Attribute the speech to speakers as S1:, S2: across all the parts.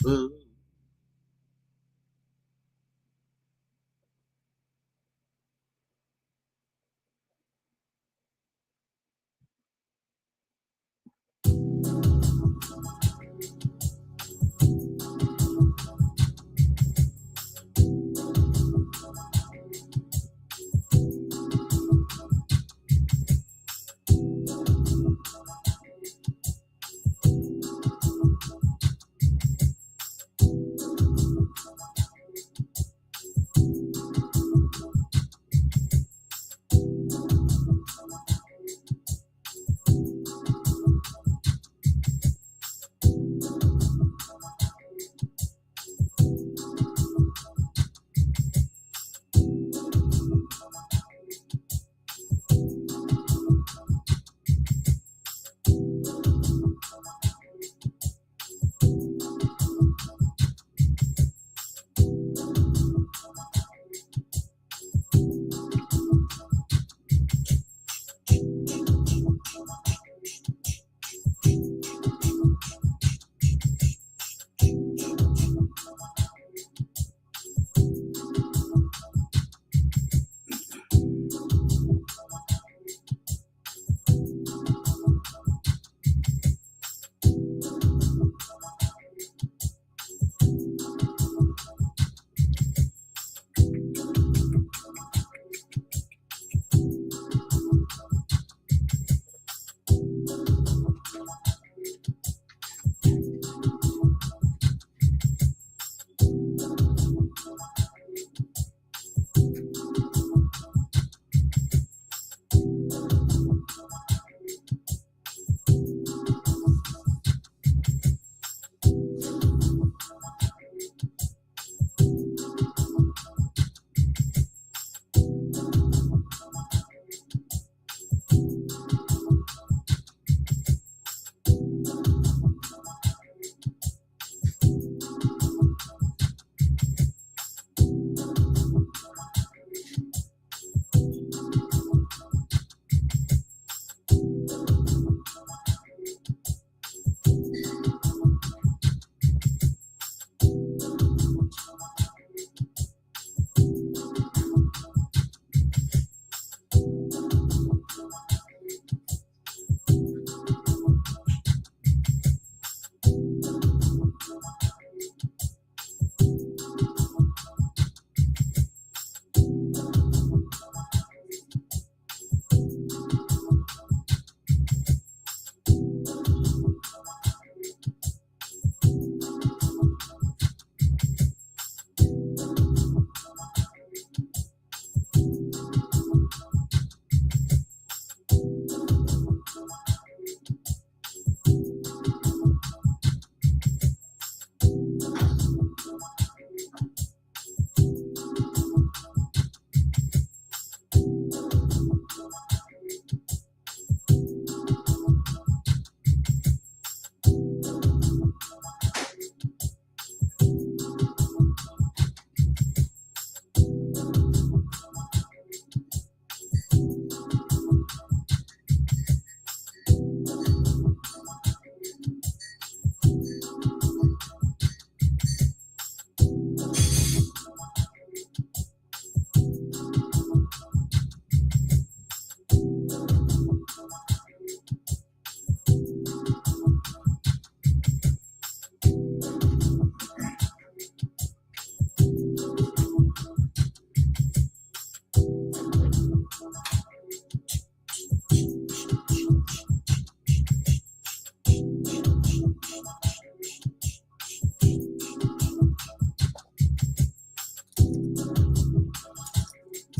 S1: food.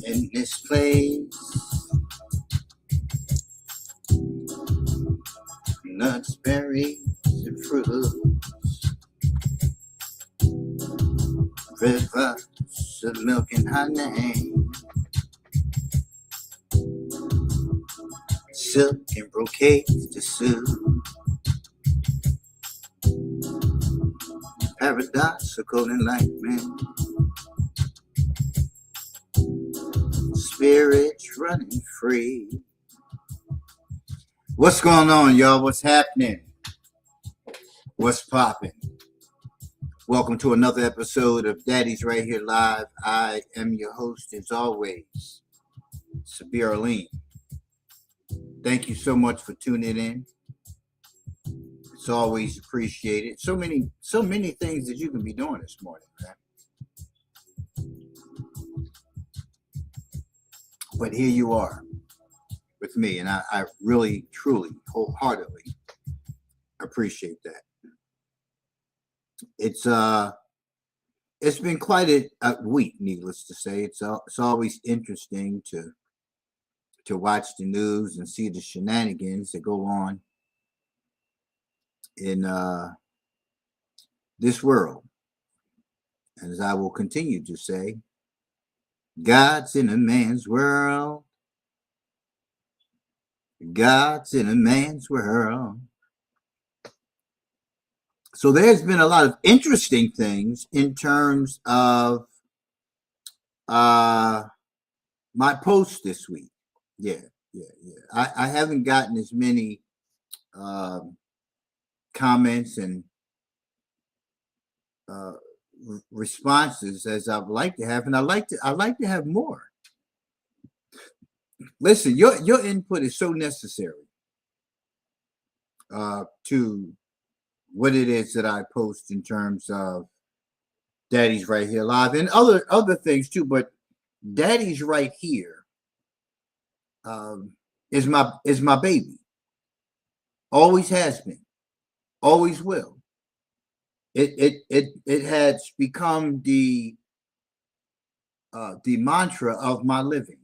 S1: In this place, nuts, berries, and fruits, rivers of milk and honey, silk and brocades to soothe, paradoxical enlightenment, spirits running free. What's going on, y'all? What's happening? What's popping? Welcome to another episode of Daddy's Right Here Live. I am your host, as always, Sabir Aline. Thank you so much for tuning in. It's always appreciated. So many things that you can be doing this morning, man. But here you are with me, and I really, truly, wholeheartedly appreciate that. It's been quite a week, needless to say. It's always interesting to watch the news and see the shenanigans that go on in this world. And as I will continue to say, God's in a man's world. God's in a man's world. So there's been a lot of interesting things in terms of my post this week. Yeah. I haven't gotten as many comments and responses as I'd like to have, and I'd like to have more. Listen, your input is so necessary to what it is that I post in terms of Daddy's Right Here Live and other things too. But Daddy's Right Here is my baby. Always has been. Always will. It has become the mantra of my living.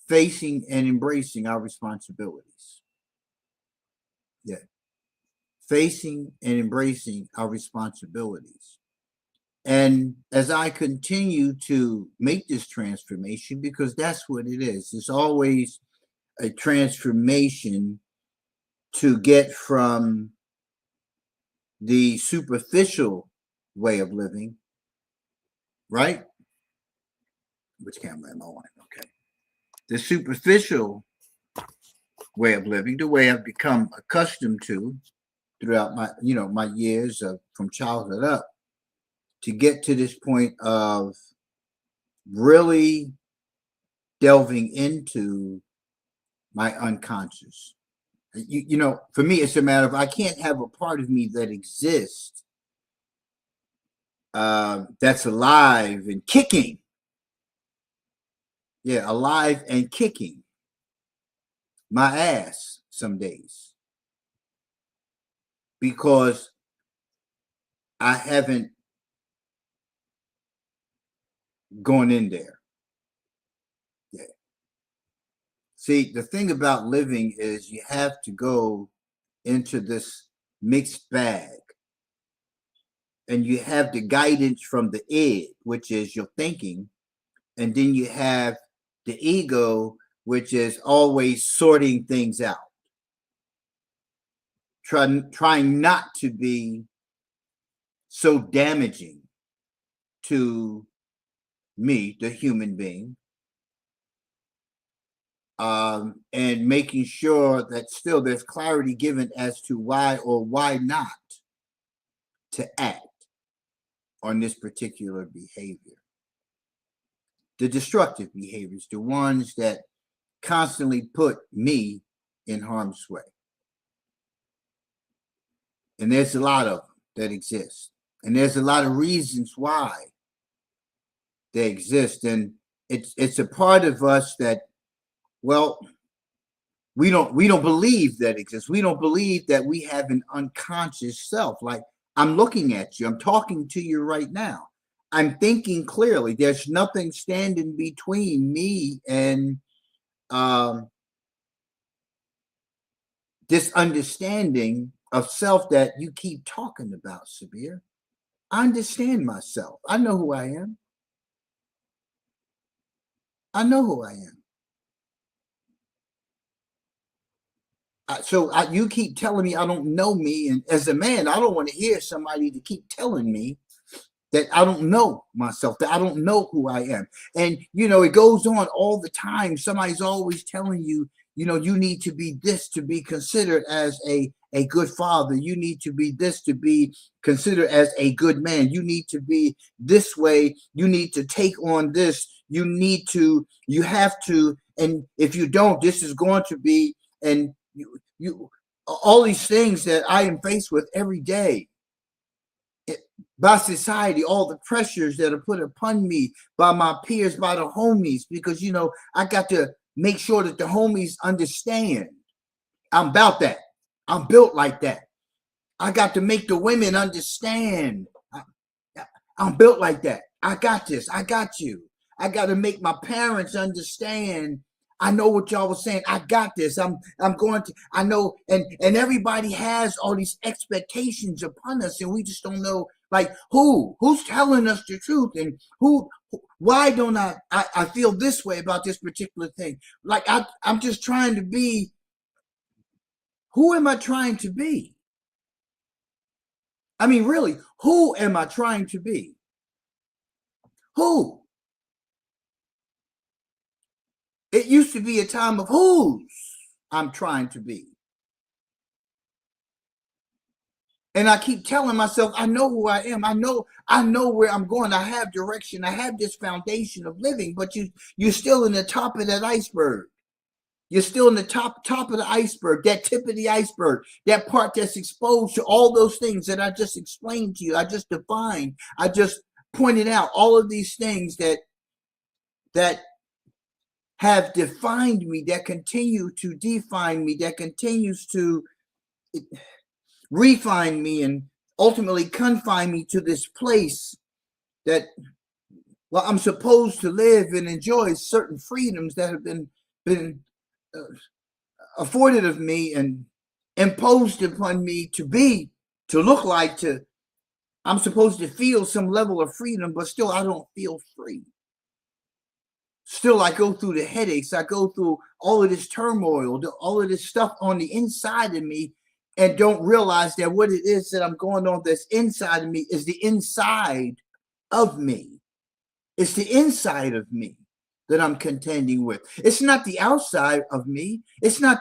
S1: Facing and embracing our responsibilities. Yeah. Facing and embracing our responsibilities. And as I continue to make this transformation, because that's what it is, it's always a transformation to get from the superficial way of living, right? Which camera am I on? Okay. The superficial way of living, the way I've become accustomed to throughout my years from childhood up, to get to this point of really delving into my unconscious. For me, it's a matter of I can't have a part of me that exists that's alive and kicking. Yeah, alive and kicking my ass some days because I haven't gone in there. Yeah. See, the thing about living is you have to go into this mixed bag. And you have the guidance from the id, which is your thinking. And then you have the ego, which is always sorting things out. Trying not to be so damaging to me, the human being, and making sure that still there's clarity given as to why or why not to act on this particular behavior. The destructive behaviors, the ones that constantly put me in harm's way. And there's a lot of them that exist. And there's a lot of reasons why they exist. And it's a part of us that, well, we don't believe that exists. We don't believe that we have an unconscious self. Like, I'm looking at you. I'm talking to you right now. I'm thinking clearly. There's nothing standing between me and this understanding of self that you keep talking about, Sabir. I understand myself. I know who I am. I know who I am. So you keep telling me I don't know me. And as a man, I don't want to hear somebody to keep telling me that I don't know myself, that I don't know who I am. And, it goes on all the time. Somebody's always telling you you need to be this to be considered as a good father. You need to be this to be considered as a good man. You need to be this way. You need to take on this. You have to, and if you don't, this is going to be, and you all these things that I am faced with every day by society, all the pressures that are put upon me by my peers, by the homies, because I got to make sure that the homies understand I'm about that. I'm built like that. I got to make the women understand I'm built like that. I got this. I got you. I got to make my parents understand. I know what y'all was saying. I got this. I'm going to, I know, and everybody has all these expectations upon us, and we just don't know, like, who's telling us the truth, and why don't I feel this way about this particular thing? Like, I'm just trying to be. Who am I trying to be? I mean, really, who am I trying to be? Who? It used to be a time of whose I'm trying to be. And I keep telling myself, I know who I am. I know where I'm going. I have direction. I have this foundation of living, but you're still in the top of that iceberg. You're still in the top of the iceberg, that tip of the iceberg, that part that's exposed to all those things that I just explained to you. I just defined. I just pointed out all of these things that have defined me, that continue to define me, that continues to refine me and ultimately confine me to this place that, well, I'm supposed to live and enjoy certain freedoms that have been afforded of me and imposed upon me to look like, I'm supposed to feel some level of freedom, but still I don't feel free. Still, I go through the headaches. I go through all of this turmoil, all of this stuff on the inside of me, and don't realize that what it is that I'm going on that's inside of me is the inside of me. It's the inside of me that I'm contending with. It's not the outside of me. It's not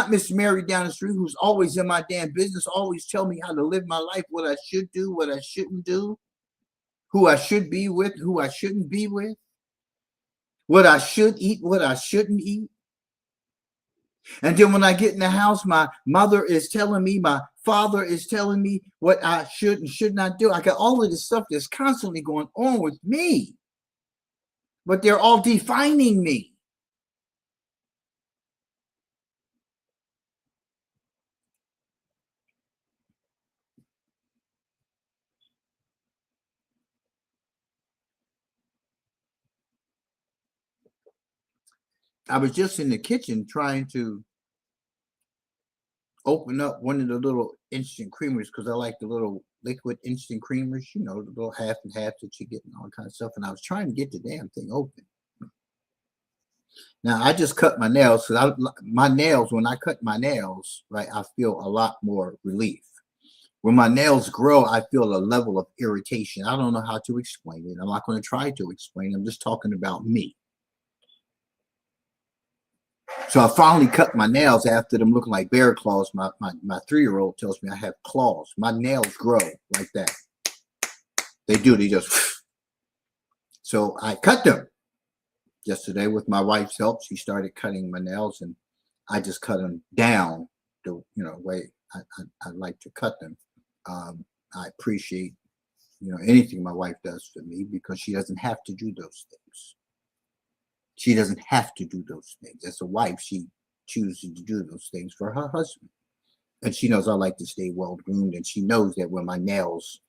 S1: Miss Mary down the street who's always in my damn business, always tell me how to live my life, what I should do, what I shouldn't do, who I should be with, who I shouldn't be with, what I should eat, what I shouldn't eat. And then when I get in the house, my mother is telling me, my father is telling me what I should and should not do. I got all of this stuff that's constantly going on with me, but they're all defining me. I was just in the kitchen trying to open up one of the little instant creamers because I like the little liquid instant creamers, the little half and half that you get and all kind of stuff. And I was trying to get the damn thing open. Now I just cut my nails because when I cut my nails, right, I feel a lot more relief. When my nails grow, I feel a level of irritation. I don't know how to explain it. I'm not going to try to explain it. I'm just talking about me. So I finally cut my nails after them looking like bear claws. My 3-year-old tells me I have claws. My nails grow like that. They do. They just. So I cut them yesterday with my wife's help. She started cutting my nails, and I just cut them down the way I like to cut them. I appreciate anything my wife does for me because she doesn't have to do those things. She doesn't have to do those things. As a wife, she chooses to do those things for her husband. And she knows I like to stay well groomed. And she knows that when my nails,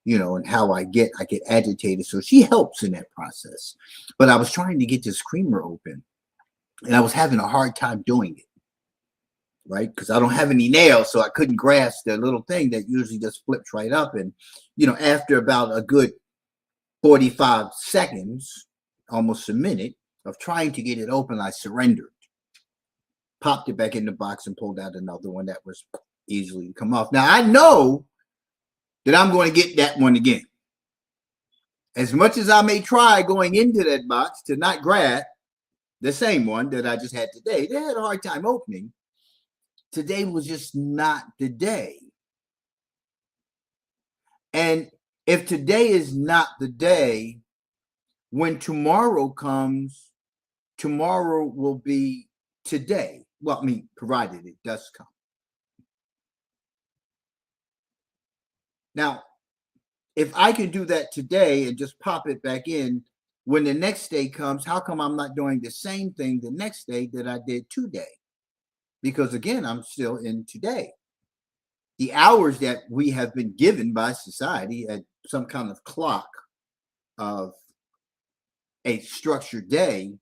S1: and how I get agitated. So she helps in that process. But I was trying to get this creamer open and I was having a hard time doing it. Right? Because I don't have any nails. So I couldn't grasp the little thing that usually just flips right up. And, after about a good 45 seconds, almost a minute, of trying to get it open, I surrendered, popped it back in the box and pulled out another one that was easily come off. Now I know that I'm going to get that one again. As much as I may try going into that box to not grab, the same one that I just had today, they had a hard time opening. Today was just not the day. And if today is not the day, when tomorrow comes, tomorrow will be today. Well, I mean, provided it does come. Now, if I can do that today and just pop it back in, when the next day comes, how come I'm not doing the same thing the next day that I did today? Because again, I'm still in today. The hours that we have been given by society at some kind of clock of a structured day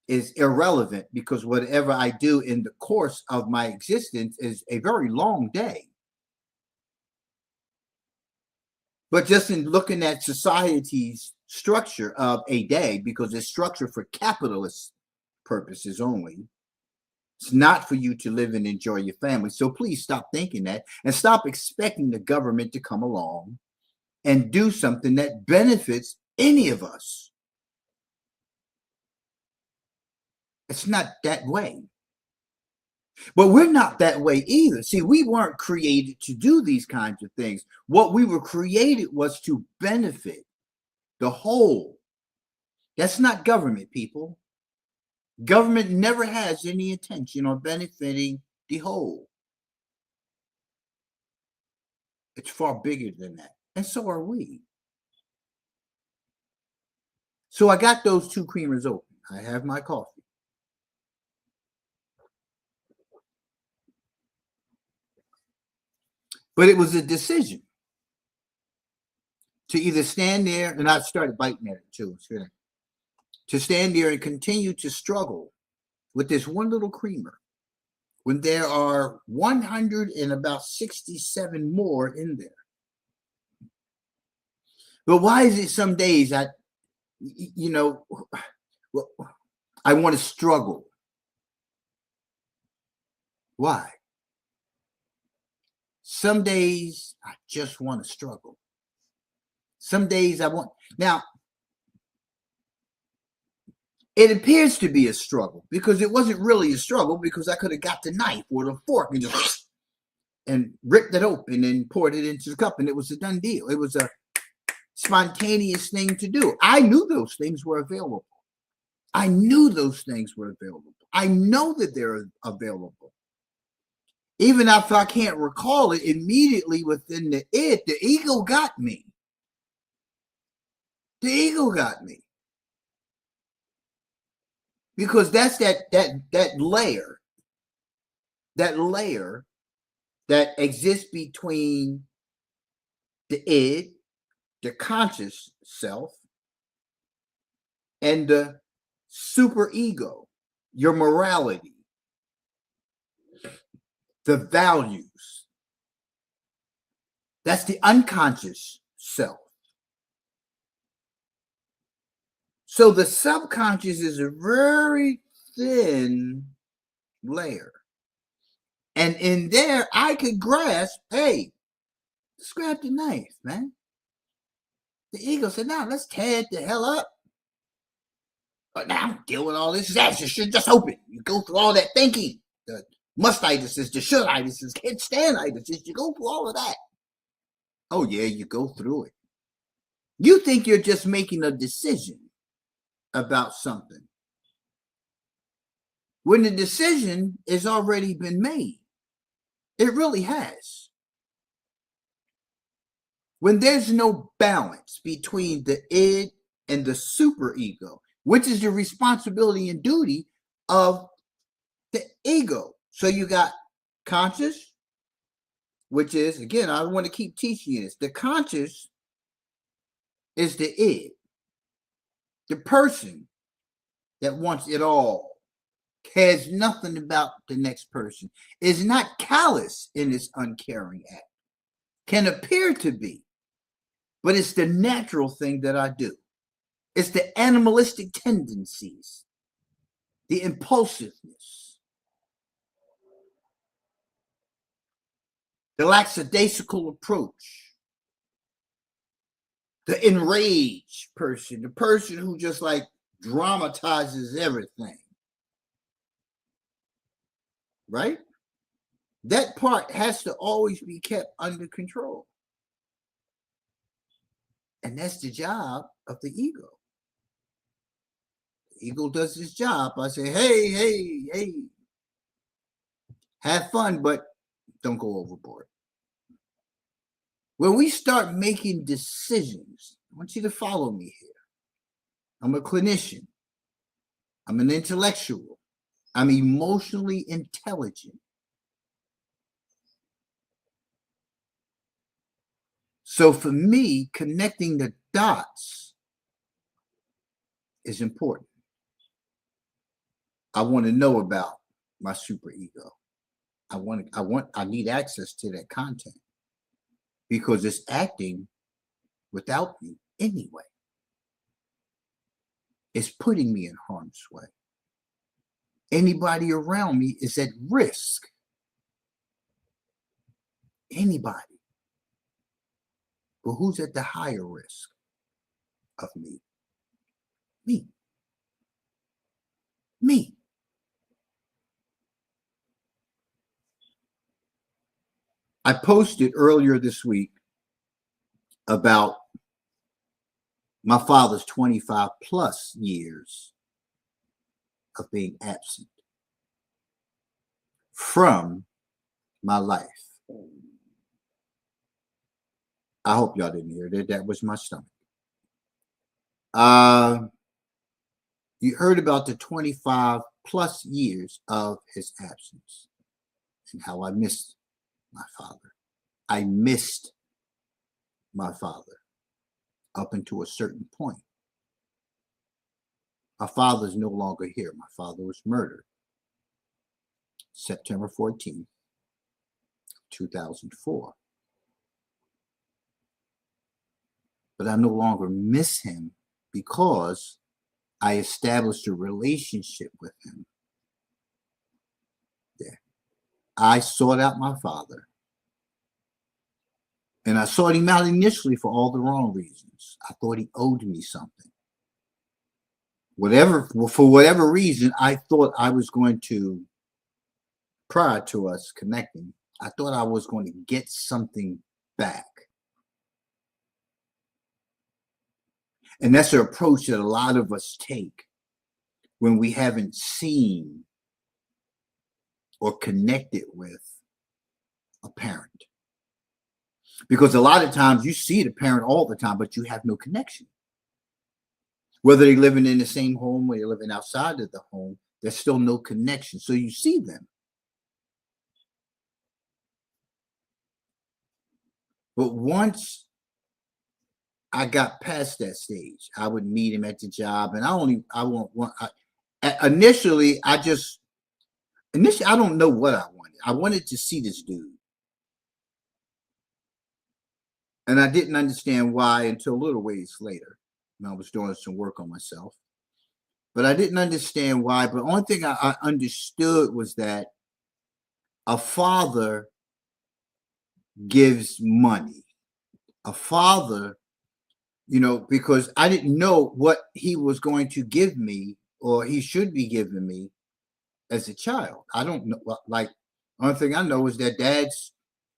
S1: is irrelevant, because whatever I do in the course of my existence is a very long day. But just in looking at society's structure of a day, because it's structured for capitalist purposes only, it's not for you to live and enjoy your family. So please stop thinking that, and stop expecting the government to come along and do something that benefits any of us. It's not that way. But we're not that way either. See, we weren't created to do these kinds of things. What we were created was to benefit the whole. That's not government, people. Government never has any intention on benefiting the whole. It's far bigger than that. And so are we. So I got those two creamers open. I have my coffee. But it was a decision to either stand there, and I started biting at it too, to stand there and continue to struggle with this one little creamer when there are 167 more in there. But why is it some days I want to struggle? Why? Some days I just want to struggle. Some days I want. Now, it appears to be a struggle because it wasn't really a struggle, because I could have got the knife or the fork and just ripped it open and poured it into the cup, and it was a done deal. It was a spontaneous thing to do. I knew those things were available. I knew those things were available. I know that they're available. Even if I can't recall it immediately within the ego got me. The ego got me. Because that's that layer that exists between the id, the conscious self, and the super ego, your morality, the values. That's the unconscious self. So the subconscious is a very thin layer. And in there, I could grasp, hey, let's grab the knife, man. The ego said, now let's tear it the hell up. But now deal with all this. That should just open. You go through all that thinking. The must-itises, the should-itises, can't stand-itises. You go through all of that. Oh, yeah, you go through it. You think you're just making a decision about something, when the decision has already been made. It really has. When there's no balance between the id and the superego, which is the responsibility and duty of the ego. So you got conscious, which is, again, I want to keep teaching you this. The conscious is the id. The person that wants it all, cares nothing about the next person, is not callous in its uncaring act, can appear to be, but it's the natural thing that I do. It's the animalistic tendencies, the impulsiveness, the lackadaisical approach, the enraged person, the person who just like dramatizes everything. right? That part has to always be kept under control. And that's the job of the ego. The ego does its job. I say, hey, hey, hey, have fun, but don't go overboard. When we start making decisions, I want you to follow me here. I'm a clinician. I'm an intellectual. I'm emotionally intelligent. So for me, connecting the dots is important. I want to know about my superego. I need access to that content because it's acting without me anyway. It's putting me in harm's way. Anybody around me is at risk. Anybody. But who's at the higher risk of me? Me. Me. I posted earlier this week about my father's 25 plus years of being absent from my life. I hope y'all didn't hear that. That was my stomach. You heard about the 25 plus years of his absence and how I missed my father. I missed my father up until a certain point. My father's no longer here. My father was murdered September 14th, 2004. But I no longer miss him because I established a relationship with him. Yeah. I sought out my father. And I sought him out initially for all the wrong reasons. I thought he owed me something. For whatever reason, I thought I was going to, prior to us connecting, I thought I was going to get something back. And that's an approach that a lot of us take when we haven't seen or connected with a parent. Because a lot of times you see the parent all the time, but you have no connection. Whether they're living in the same home or they're living outside of the home, there's still no connection. So you see them. But once I got past that stage, I would meet him at the job, and initially I don't know what I wanted. I wanted to see this dude. And I didn't understand why until a little ways later. And I was doing some work on myself. But I didn't understand why. But the only thing I understood was that a father gives money. A father, because I didn't know what he was going to give me or he should be giving me as a child. I don't know. Like, the only thing I know is that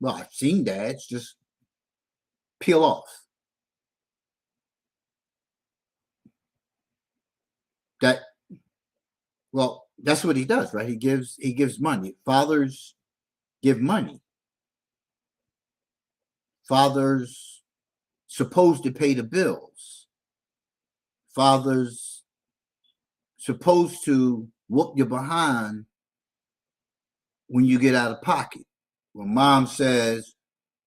S1: I've seen dads just peel off. That's what he does, right? He gives money. Fathers give money. Fathers supposed to pay the bills. Fathers supposed to whoop your behind when you get out of pocket. When mom says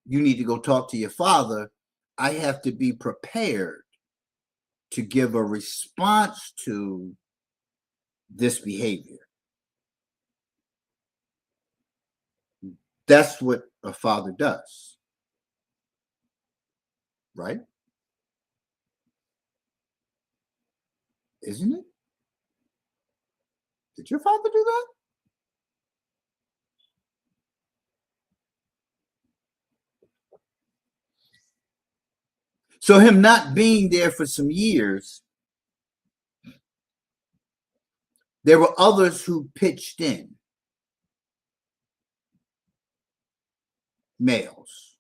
S1: you need to go talk to your father, I have to be prepared to give a response to this behavior. That's what a father does. Right? Isn't it? Did your father do that? So him not being there for some years, there were others who pitched in. males.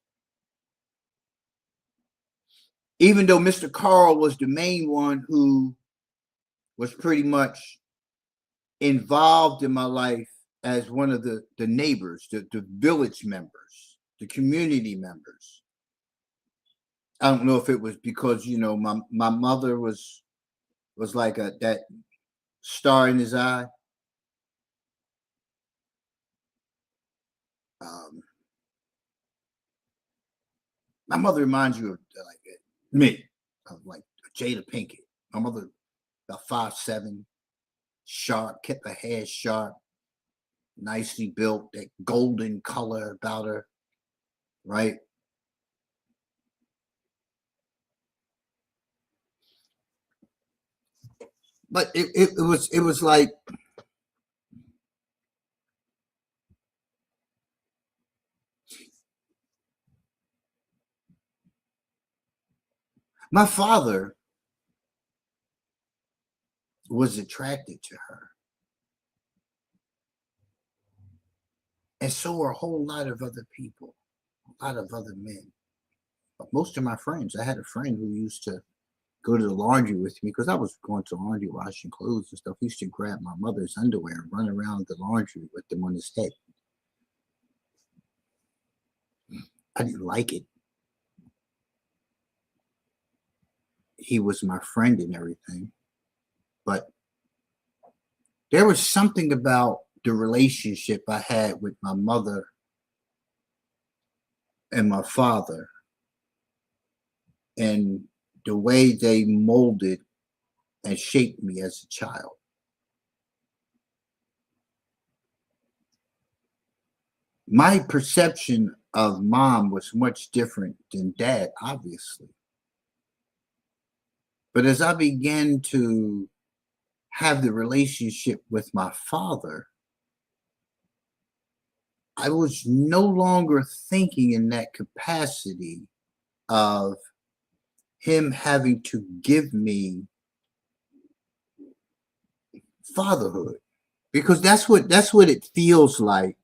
S1: Even though Mr. Carl was the main one who was pretty much involved in my life as one of the neighbors, the village members, the community members. I don't know if it was because, you know, my mother was like that star in his eye. My mother reminds you of like me, of like Jada Pinkett. My mother about 5'7", sharp, kept her hair sharp, nicely built, that golden color about her, right? But it was like my father was attracted to her. And so were a whole lot of other people, a lot of other men. But most of my friends, I had a friend who used to go to the laundry with me because I was going to the laundry, washing clothes and stuff. He used to grab my mother's underwear and run around the laundry with them on his head. I didn't like it. He was my friend and everything. But there was something about the relationship I had with my mother and my father and the way they molded and shaped me as a child. My perception of mom was much different than dad, obviously. But as I began to have the relationship with my father, I was no longer thinking in that capacity of him having to give me fatherhood, because that's what it feels like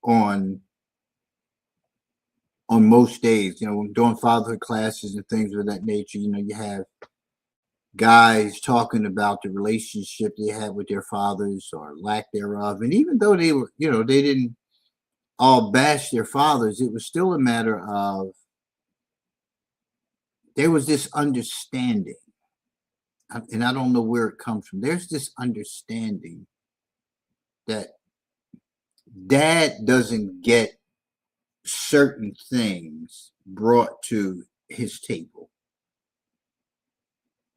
S1: on most days. You know, doing fatherhood classes and things of that nature, you know, you have guys talking about the relationship they had with their fathers or lack thereof. And even though they were, you know, they didn't all bash their fathers, it was still a matter of there was this understanding. And I don't know where it comes from. There's this understanding that dad doesn't get certain things brought to his table.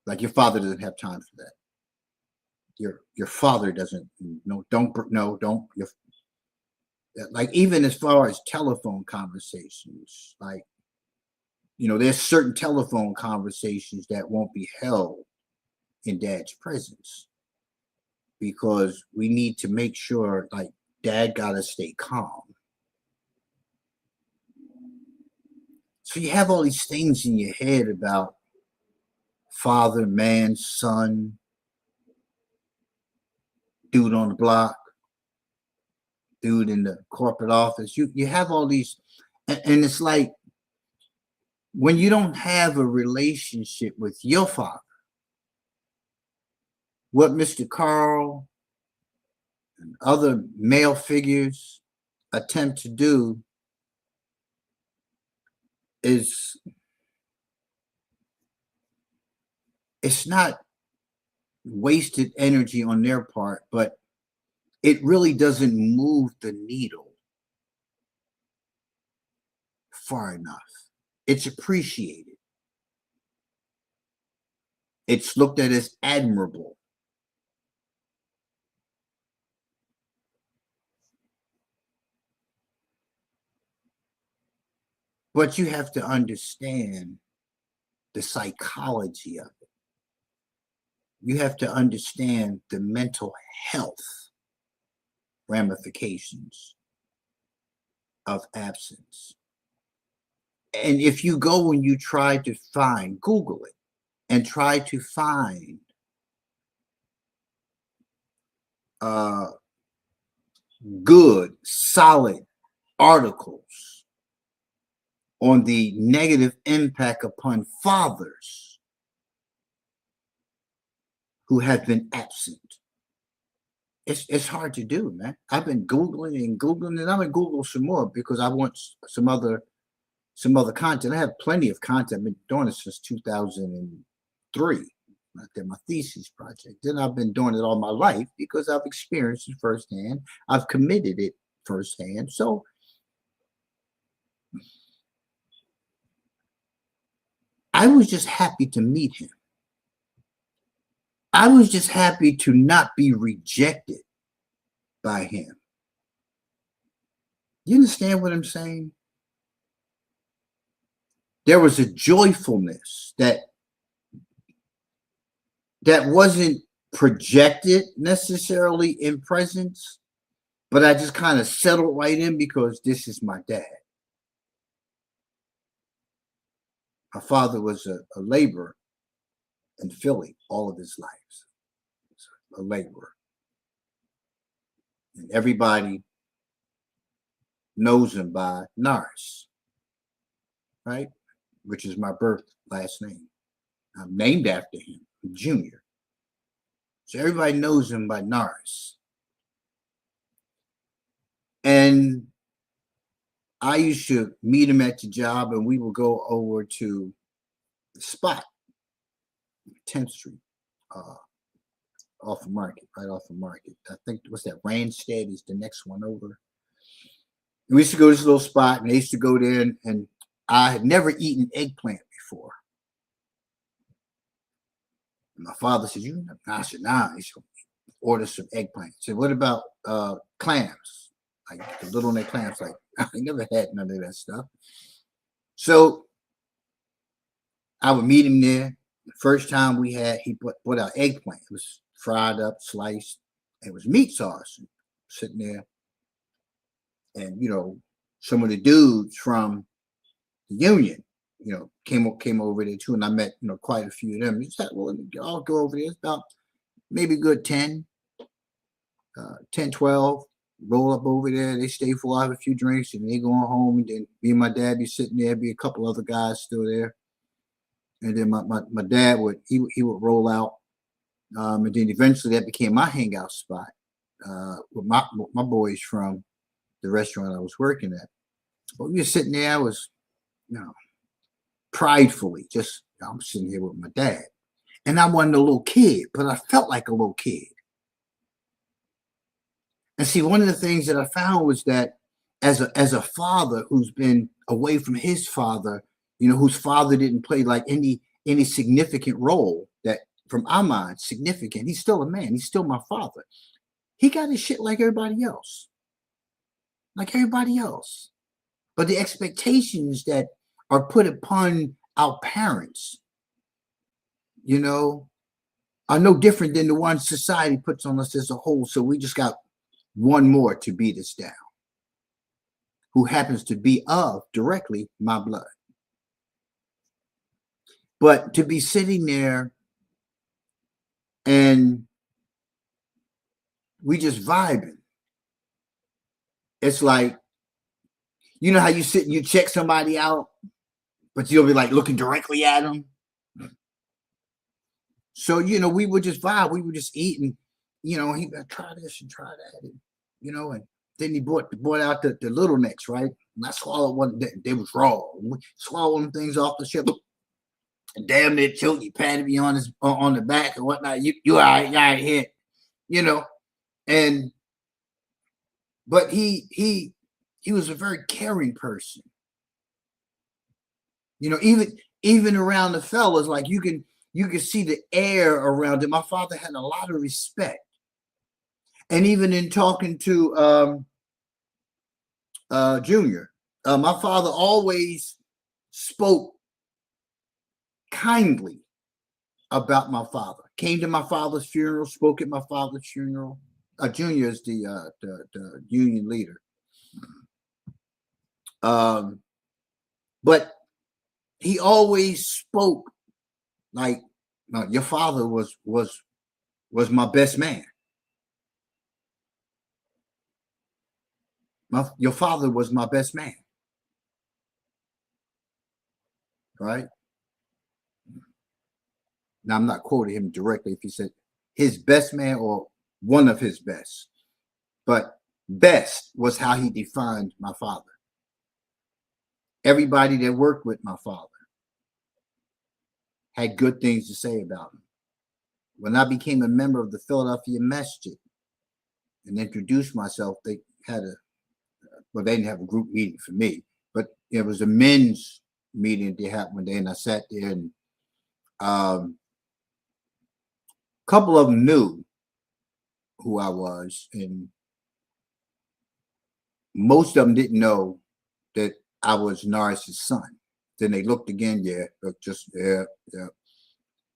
S1: Like your father doesn't have time for that. Your father doesn't. No, don't. No, don't. Like even as far as telephone conversations, like, you know, there's certain telephone conversations that won't be held in dad's presence because we need to make sure, like, dad got to stay calm. So you have all these things in your head about father, man, son, dude on the block, dude in the corporate office. You have all these, and it's like when you don't have a relationship with your father, what Mr. Carl and other male figures attempt to do is it's not wasted energy on their part, but it really doesn't move the needle far enough. It's appreciated. It's looked at as admirable. But you have to understand the psychology of it. You have to understand the mental health ramifications of absence. And if you go and you try to find, Google it, and try to find good, solid articles on the negative impact upon fathers who have been absent. It's hard to do, man. I've been Googling and Googling, and I'm gonna Google some more because I want some other content. I have plenty of content. I've been doing this since 2003. I did my thesis project. Then I've been doing it all my life because I've experienced it firsthand. I've committed it firsthand. So I was just happy to meet him. I was just happy to not be rejected by him. You understand what I'm saying? There was a joyfulness that wasn't projected necessarily in presence, but I just kind of settled right in because this is my dad. My father was a laborer in Philly all of his life. A laborer. And everybody knows him by Norris, right? Which is my birth last name. I'm named after him, Junior. So everybody knows him by Norris. And I used to meet him at the job, and we would go over to the spot, 10th Street, off of Market, right off of Market. I think, what's that? Randstead is the next one over. And we used to go to this little spot, and they used to go there, and I had never eaten eggplant before. And my father said, I said, nah. He said, order some eggplant. He said, what about clams? Like the little neck clams. Like, I never had none of that stuff. So I would meet him there. The first time he put out eggplant. It was fried up, sliced. It was meat sauce sitting there. And, some of the dudes from the union, came over there too. And I met, quite a few of them. He said, well, I'll go over there. It's about maybe good 10, 12. Roll up over there. They stay for a while, have a few drinks, and they going home. And then me and my dad be sitting there. Be a couple other guys still there. And then my dad would roll out. And then eventually that became my hangout spot with my boys from the restaurant I was working at. But we were sitting there. I was, pridefully I'm sitting here with my dad. And I wasn't a little kid, but I felt like a little kid. And see, one of the things that I found was that as a father who's been away from his father, whose father didn't play like any significant role that from our mind significant. He's still a man. He's still my father. He got his shit like everybody else. Like everybody else. But the expectations that are put upon our parents, are no different than the ones society puts on us as a whole. So we just got one more to beat us down, who happens to be of directly my blood. But to be sitting there and we just vibing. It's like, how you sit and you check somebody out, but you'll be like looking directly at them. So, we would just vibe. We would just eat and, he would try this and try that. And, and then he brought out the little necks, right? And I swallowed one. They was raw. We swallowed them things off the ship. And damn near choked. He patted me on the back and whatnot. You all right here, And but he was a very caring person. Even around the fellas, like you can see the air around him. My father had a lot of respect. And even in talking to Junior, my father always spoke kindly about my father. Came to my father's funeral, spoke at my father's funeral. Junior is the union leader. But he always spoke like, your father was my best man. Your father was my best man. right? Now, I'm not quoting him directly if he said his best man or one of his best, but best was how he defined my father. Everybody that worked with my father had good things to say about him. When I became a member of the Philadelphia Masjid and introduced myself, they had well, they didn't have a group meeting for me, but it was a men's meeting they had one day, and I sat there, and a couple of them knew who I was, and most of them didn't know that I was Norris's son. Then they looked again, yeah, yeah.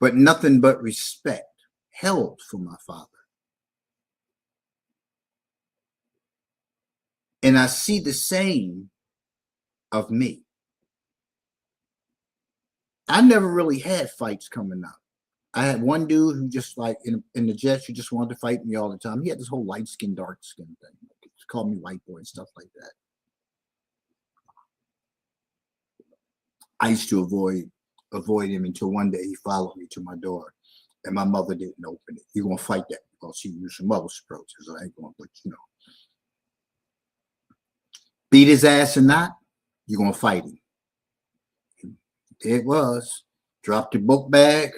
S1: But nothing but respect held for my father. And I see the same of me. I never really had fights coming up. I had one dude who just like in the Jets who just wanted to fight me all the time. He had this whole light skin, dark skin thing. He called me white boy and stuff like that. I used to avoid him until one day he followed me to my door, and my mother didn't open it. You're gonna fight that because she used some other approaches. So I ain't gonna, but beat his ass or not, you're gonna fight him. It was. Dropped the book bag.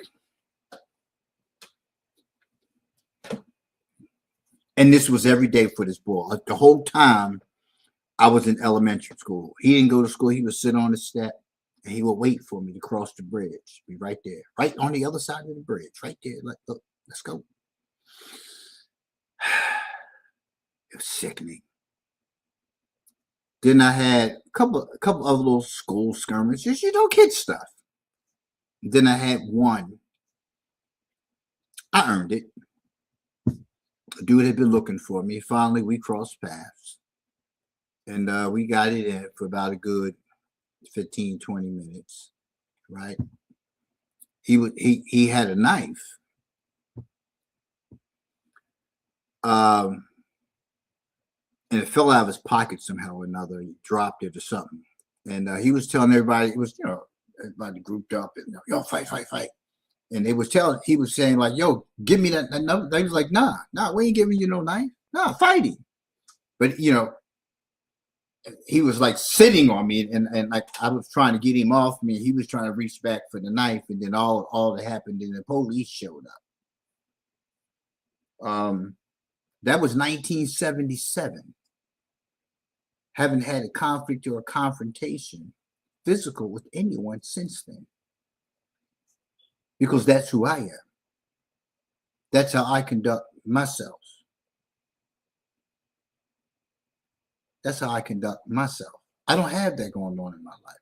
S1: And this was every day for this boy. Like the whole time I was in elementary school. He didn't go to school. He would sit on the step and he would wait for me to cross the bridge. Be right there, right on the other side of the bridge, right there. Look, let's go. It was sickening. Then I had a couple of little school skirmishes, kid stuff. Then I had one. I earned it. A dude had been looking for me. Finally, we crossed paths. And we got it in for about a good 15, 20 minutes, right? He had a knife. And it fell out of his pocket somehow or another. He dropped it or something. And he was telling everybody, it was, everybody grouped up and, yo, fight. And he was saying like, yo, give me that knife. They was like, nah, we ain't giving you no knife. Nah, fighting. But, he was like sitting on me and like I was trying to get him off me. He was trying to reach back for the knife. And then all that happened and the police showed up. That was 1977. Haven't had a conflict or a confrontation physical with anyone since then. Because that's who I am. That's how I conduct myself. That's how I conduct myself. I don't have that going on in my life.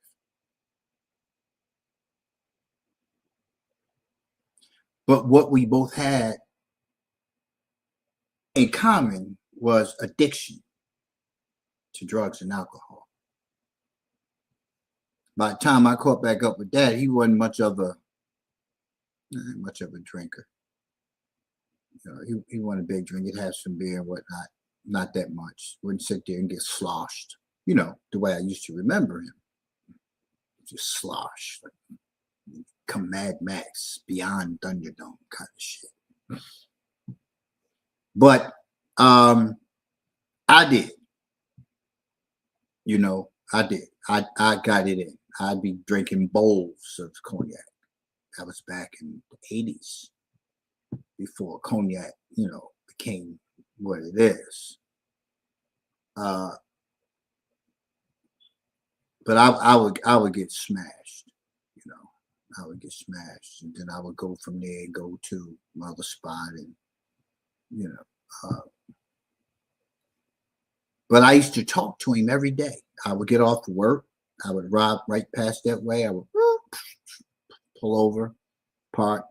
S1: But what we both had in common was addiction to drugs and alcohol. By the time I caught back up with Dad, he wasn't much of a drinker. He wasn't a big drinker. He'd have some beer and whatnot. Not that much. Wouldn't sit there and get sloshed. The way I used to remember him. Just slosh. Come Mad Max, Beyond Thunderdome kind of shit. But I did. I did. I got it in. I'd be drinking bowls of cognac. That was back in the 80s. Before cognac, became what it is. But I would get smashed, I would get smashed, and then I would go from there and go to my other spot, and but I used to talk to him every day. I would get off work, I would ride right past that way, I would pull over, park,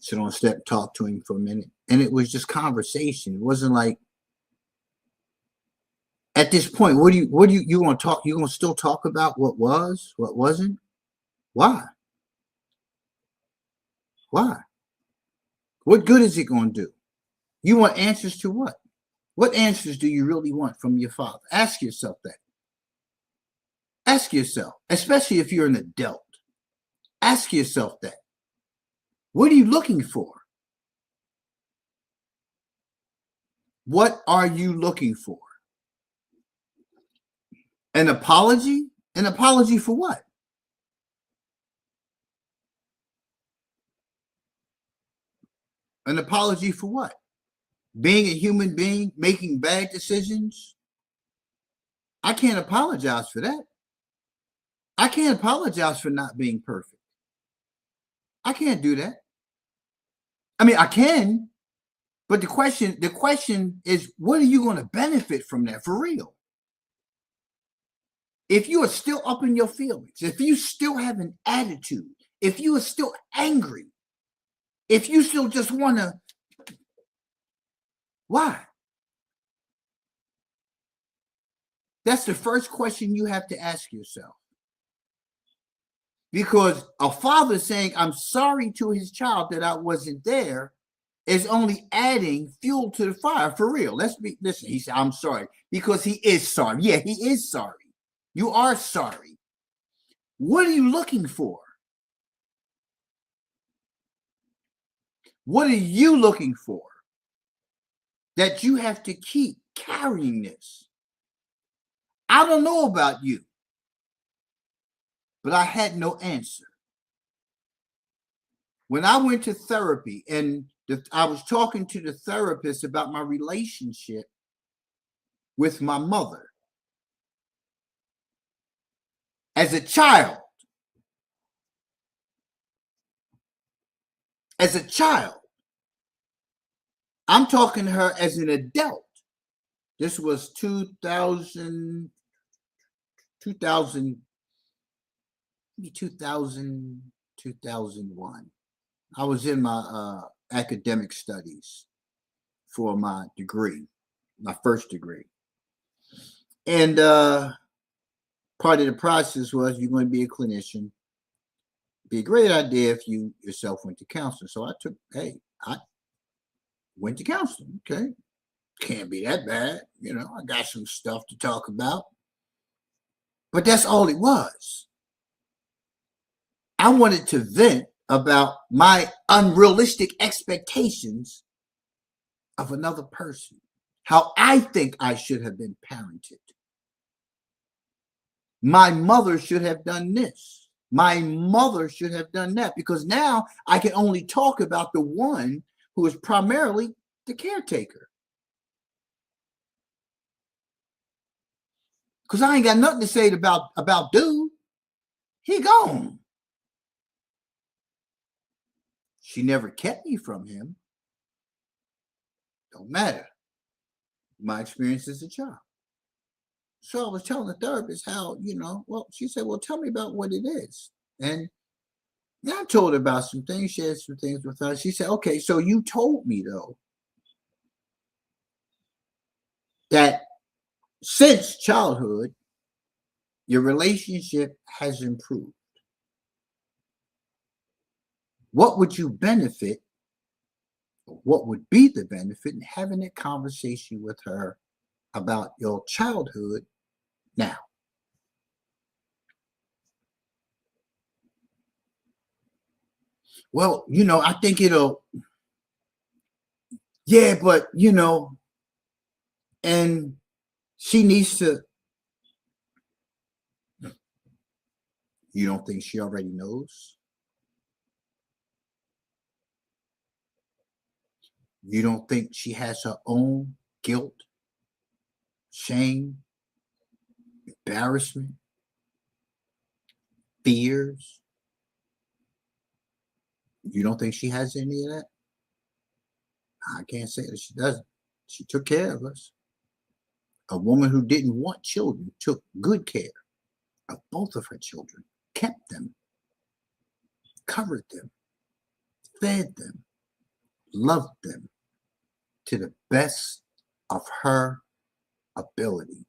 S1: sit on a step, talk to him for a minute, and it was just conversation. It wasn't like, at this point, what do you want to talk? You gonna still talk about what was, what wasn't? Why? What good is it gonna do? You want answers to what? What answers do you really want from your father? Ask yourself that. Ask yourself, especially if you're an adult. Ask yourself that. What are you looking for? What are you looking for? An apology? An apology for what? An apology for what? Being a human being, making bad decisions? I can't apologize for that. I can't apologize for not being perfect. I can't do that. I mean, I can, but the question is, what are you going to benefit from that for real? If you are still up in your feelings, if you still have an attitude, if you are still angry, if you still just want to, why? That's the first question you have to ask yourself. Because a father saying, I'm sorry to his child that I wasn't there, is only adding fuel to the fire for real. Listen, he said, I'm sorry, because he is sorry. Yeah, he is sorry. You are sorry. What are you looking for? What are you looking for that you have to keep carrying this? I don't know about you, but I had no answer. When I went to therapy and I was talking to the therapist about my relationship with my mother. As a child, I'm talking to her as an adult. This was 2000, 2001. I was in my academic studies for my degree, my first degree. And part of the process was you're going to be a clinician. Be a great idea if you yourself went to counseling. So I went to counseling. Okay. Can't be that bad. You know, I got some stuff to talk about. But that's all it was. I wanted to vent about my unrealistic expectations of another person, how I think I should have been parented. My mother should have done this. My mother should have done that, because now I can only talk about the one who is primarily the caretaker. Because I ain't got nothing to say about dude. He gone. She never kept me from him. Don't matter. My experience as a child. So I was telling the therapist how, she said, well, tell me about what it is. And I told her about some things, shared some things with her. She said, okay, so you told me, though, that since childhood, your relationship has improved. What would you benefit? What would be the benefit in having a conversation with her about your childhood now? Well, I think but and she needs to. You don't think she already knows? You don't think she has her own guilt, shame, embarrassment, fears? You don't think she has any of that? I can't say that she doesn't. She took care of us. A woman who didn't want children took good care of both of her children, kept them, covered them, fed them, loved them to the best of her ability.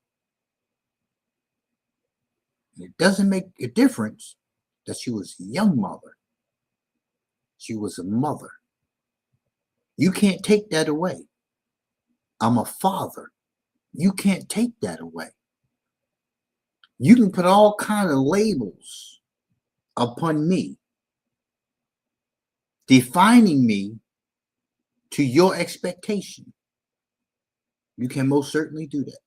S1: And it doesn't make a difference that she was a young mother. She was a mother. You can't take that away. I'm a father. You can't take that away. You can put all kind of labels upon me, defining me to your expectation, you can most certainly do that.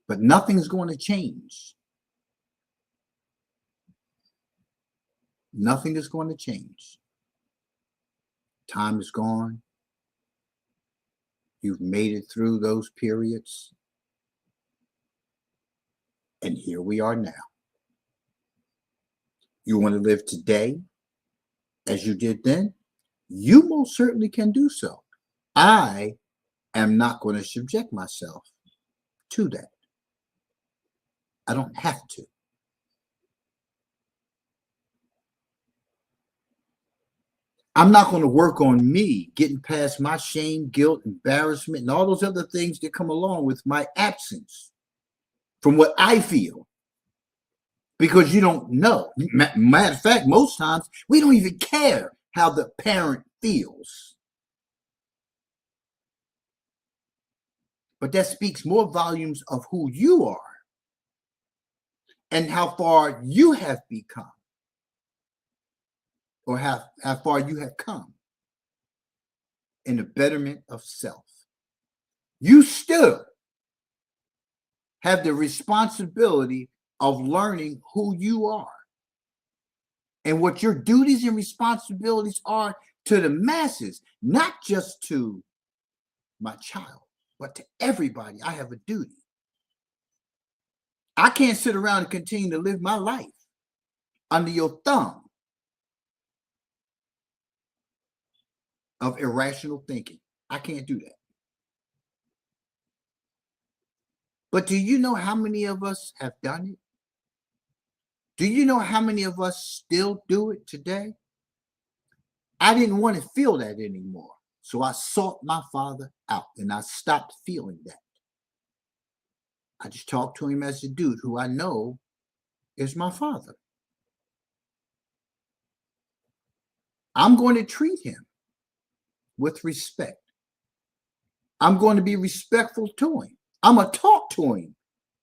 S1: But nothing's going to change. Nothing is going to change. Time is gone. You've made it through those periods. And here we are now. You want to live today as you did then? You most certainly can do so. I am not going to subject myself to that. I don't have to. I'm not going to work on me getting past my shame, guilt, embarrassment, and all those other things that come along with my absence from what I feel. Because you don't know. Matter of fact, most times we don't even care how the parent feels. But that speaks more volumes of who you are and how far you have become, or how far you have come in the betterment of self. You still have the responsibility of learning who you are and what your duties and responsibilities are to the masses, not just to my child, but to everybody. I have a duty. I can't sit around and continue to live my life under your thumb of irrational thinking. I can't do that. But do you know how many of us have done it? Do you know how many of us still do it today? I didn't want to feel that anymore. So I sought my father out and I stopped feeling that. I just talked to him as a dude who I know is my father. I'm going to treat him with respect. I'm going to be respectful to him. I'm going to talk to him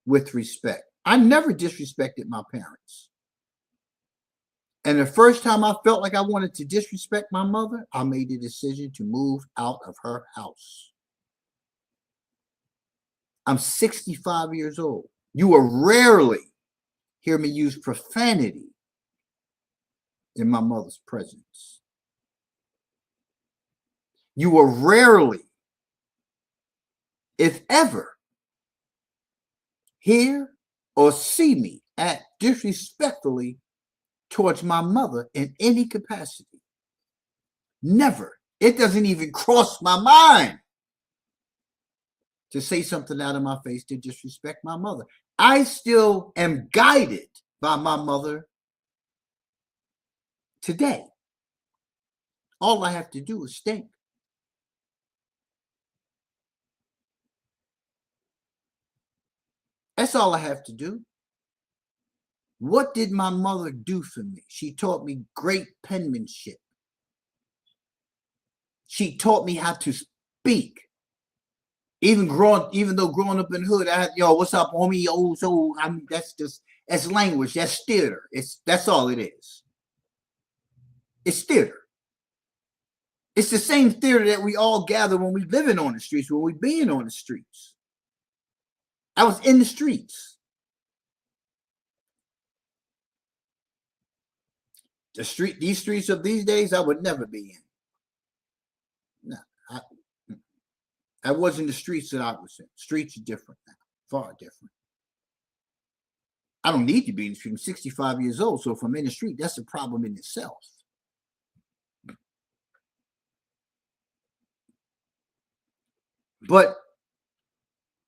S1: with respect. I never disrespected my parents. And the first time I felt like I wanted to disrespect my mother, I made the decision to move out of her house. I'm 65 years old. You will rarely hear me use profanity in my mother's presence. You will rarely, if ever, hear or see me act disrespectfully towards my mother in any capacity. Never. It doesn't even cross my mind to say something out of my face to disrespect my mother. I still am guided by my mother today. All I have to do is think. That's all I have to do. What did my mother do for me? She taught me great penmanship. She taught me how to speak. Even though growing up in the hood, I had, yo, what's up, homie? Yo, so that's language, that's theater. That's all it is. It's theater. It's the same theater that we all gather when we living on the streets, when we being on the streets. I was in the streets. These streets of these days, I would never be in. No, I wasn't the streets that I was in. Streets are different now, far different. I don't need to be in the street. I'm 65 years old, so if I'm in the street, that's a problem in itself. But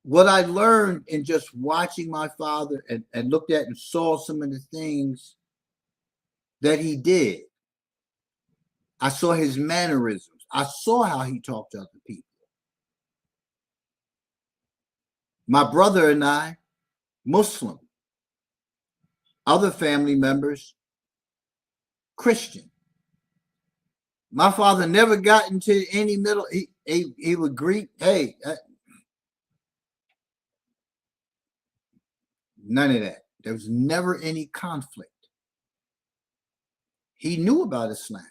S1: what I learned in just watching my father and looked at and saw some of the things that he did, I saw his mannerisms. I saw how he talked to other people. My brother and I, Muslim. Other family members, Christian. My father never got into any middle. He would greet, hey, none of that. There was never any conflict. He knew about Islam.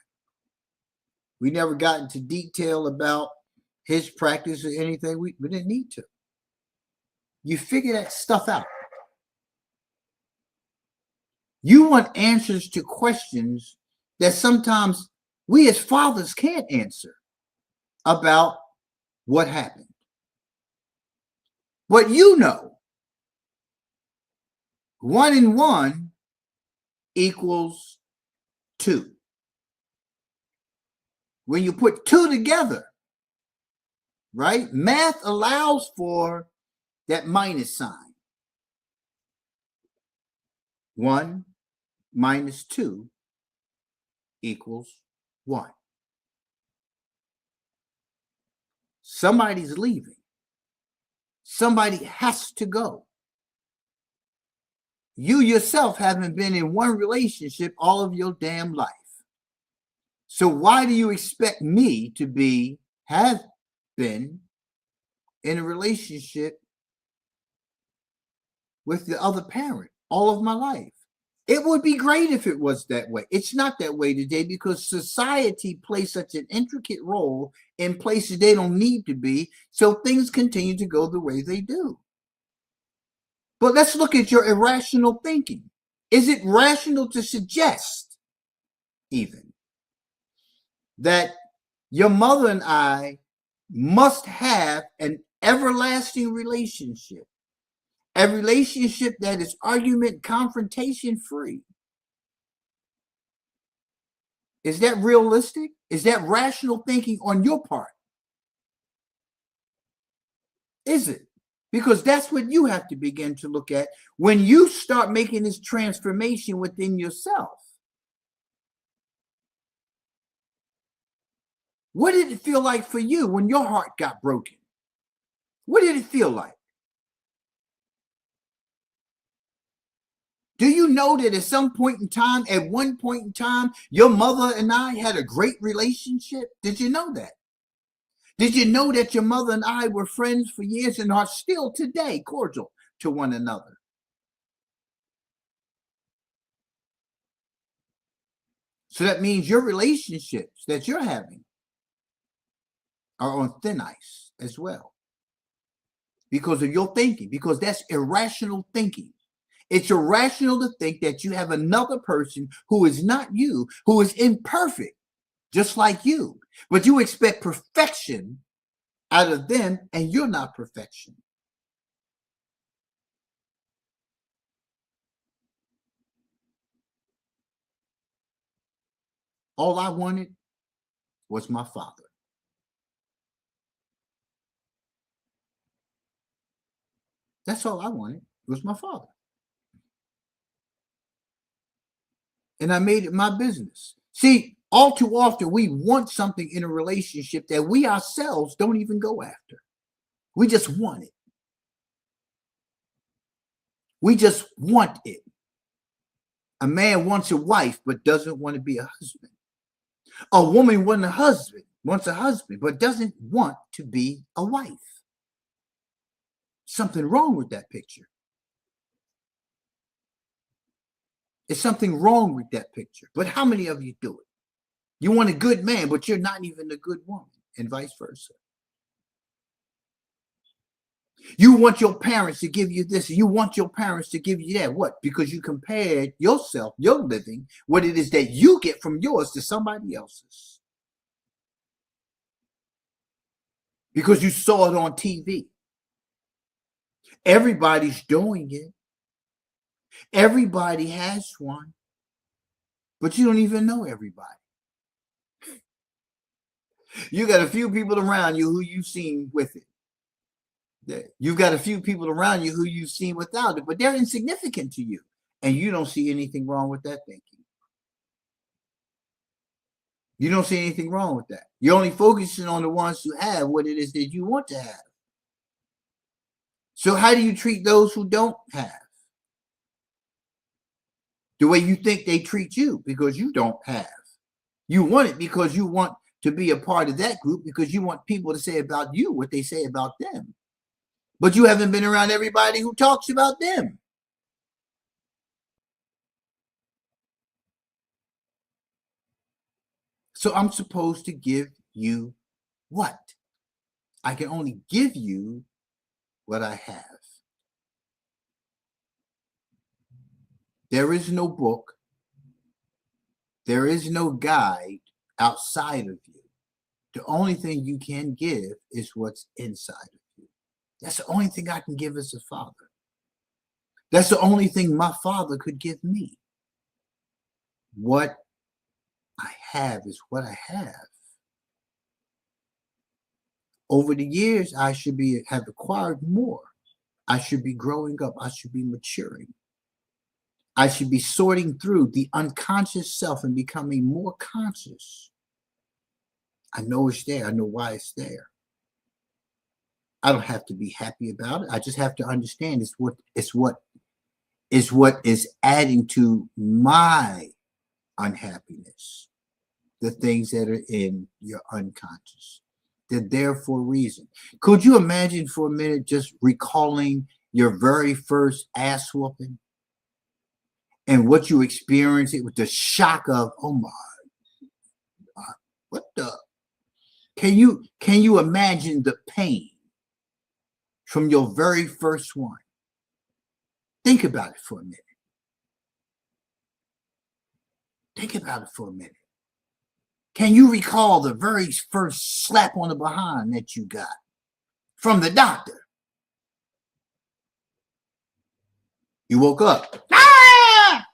S1: We never got into detail about his practice or anything. We didn't need to. You figure that stuff out. You want answers to questions that sometimes we as fathers can't answer about what happened. But you know, 1 and 1 equals 2. When you put 2 together, right? Math allows for that minus sign. 1 minus 2 equals 1. Somebody's leaving. Somebody has to go. You yourself haven't been in one relationship all of your damn life. So why do you expect me to have been in a relationship with the other parent all of my life? It would be great if it was that way. It's not that way today because society plays such an intricate role in places they don't need to be, so things continue to go the way they do. But let's look at your irrational thinking. Is it rational to suggest even that your mother and I must have an everlasting relationship? A relationship that is argument, confrontation free. Is that realistic? Is that rational thinking on your part? Is it? Because that's what you have to begin to look at when you start making this transformation within yourself. What did it feel like for you when your heart got broken? What did it feel like? Do you know that at some point in time, at one point in time, your mother and I had a great relationship? Did you know that? Did you know that your mother and I were friends for years and are still today cordial to one another? So that means your relationships that you're having are on thin ice as well because of your thinking, because that's irrational thinking. It's irrational to think that you have another person who is not you, who is imperfect, just like you, but you expect perfection out of them, and you're not perfection. All I wanted was my father. That's all I wanted was my father. And I made it my business. See, all too often we want something in a relationship that we ourselves don't even go after. We just want it. We just want it. A man wants a wife but doesn't want to be a husband. A woman wants a husband but doesn't want to be a wife. Something wrong with that picture. There's something wrong with that picture. But how many of you do it? You want a good man, but you're not even a good woman, and vice versa. You want your parents to give you this, you want your parents to give you that. What? Because you compared yourself, your living, what it is that you get from yours to somebody else's. Because you saw it on TV. Everybody's doing it. Everybody has one. But you don't even know everybody. You got a few people around you who you've seen with it. You've got a few people around you who you've seen without it, but they're insignificant to you. And you don't see anything wrong with that thinking. You don't see anything wrong with that. You're only focusing on the ones who have what it is that you want to have. So how do you treat those who don't have? The way you think they treat you because you don't have. You want it because you want to be a part of that group because you want people to say about you what they say about them. But you haven't been around everybody who talks about them. So I'm supposed to give you what? I can only give you what I have. There is no book. There is no guide outside of you. The only thing you can give is what's inside of you. That's the only thing I can give as a father. That's the only thing my father could give me. What I have is what I have. Over the years, I should have acquired more. I should be growing up. I should be maturing. I should be sorting through the unconscious self and becoming more conscious. I know it's there. I know why it's there. I don't have to be happy about it. I just have to understand it's what is adding to my unhappiness. The things that are in your unconscious. They're there for a reason. Could you imagine for a minute just recalling your very first ass whooping and what you experienced it with the shock of, oh my God, what the? Can you imagine the pain from your very first one? Think about it for a minute. Think about it for a minute. Can you recall the very first slap on the behind that you got from the doctor? You woke up. Ah!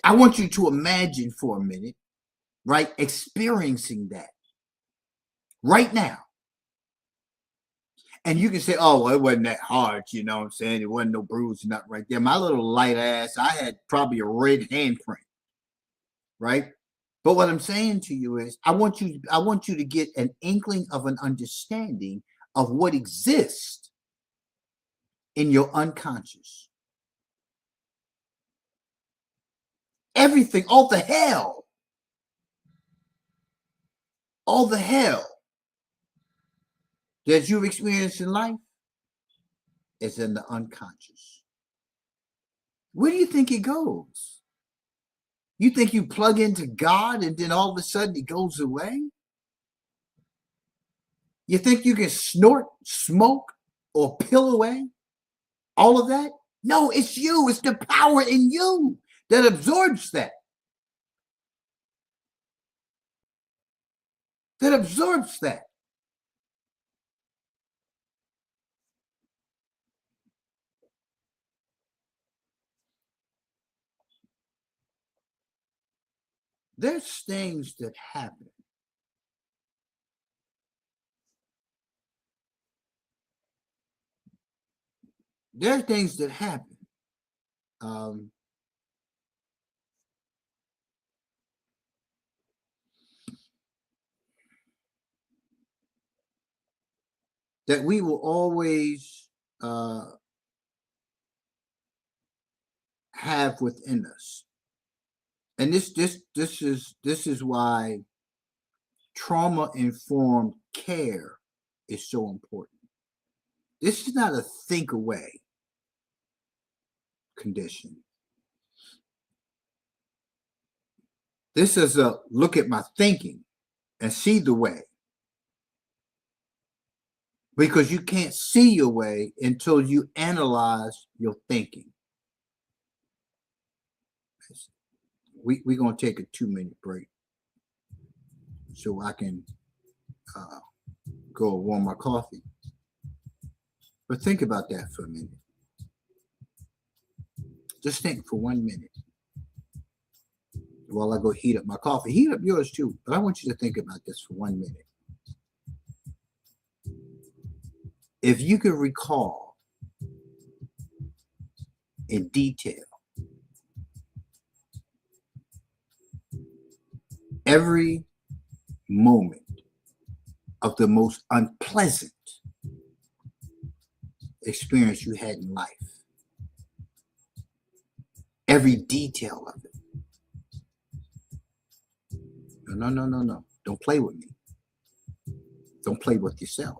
S1: I want you to imagine for a minute, right? Experiencing that right now. And you can say, oh, well, it wasn't that hard, you know what I'm saying? It wasn't no bruise, not right there. My little light ass, I had probably a red handprint, right? But what I'm saying to you is I want you to get an inkling of an understanding of what exists in your unconscious. Everything, all the hell that you've experienced in life is in the unconscious. Where do you think it goes? You think you plug into God and then all of a sudden it goes away? You think you can snort, smoke, or pill away all of that? No, it's you. It's the power in you that absorbs that. That absorbs that. There's things that happen. There are things that happen. That we will always have within us. And this is why trauma-informed care is so important. This is not a think away condition. This is a look at my thinking and see the way. Because you can't see your way until you analyze your thinking. We're going to take a 2-minute break so I can go warm my coffee. But think about that for a minute. Just think for 1 minute while I go heat up my coffee. Heat up yours too, but I want you to think about this for 1 minute. If you could recall in detail every moment of the most unpleasant experience you had in life, every detail of it. No. Don't play with me. Don't play with yourself.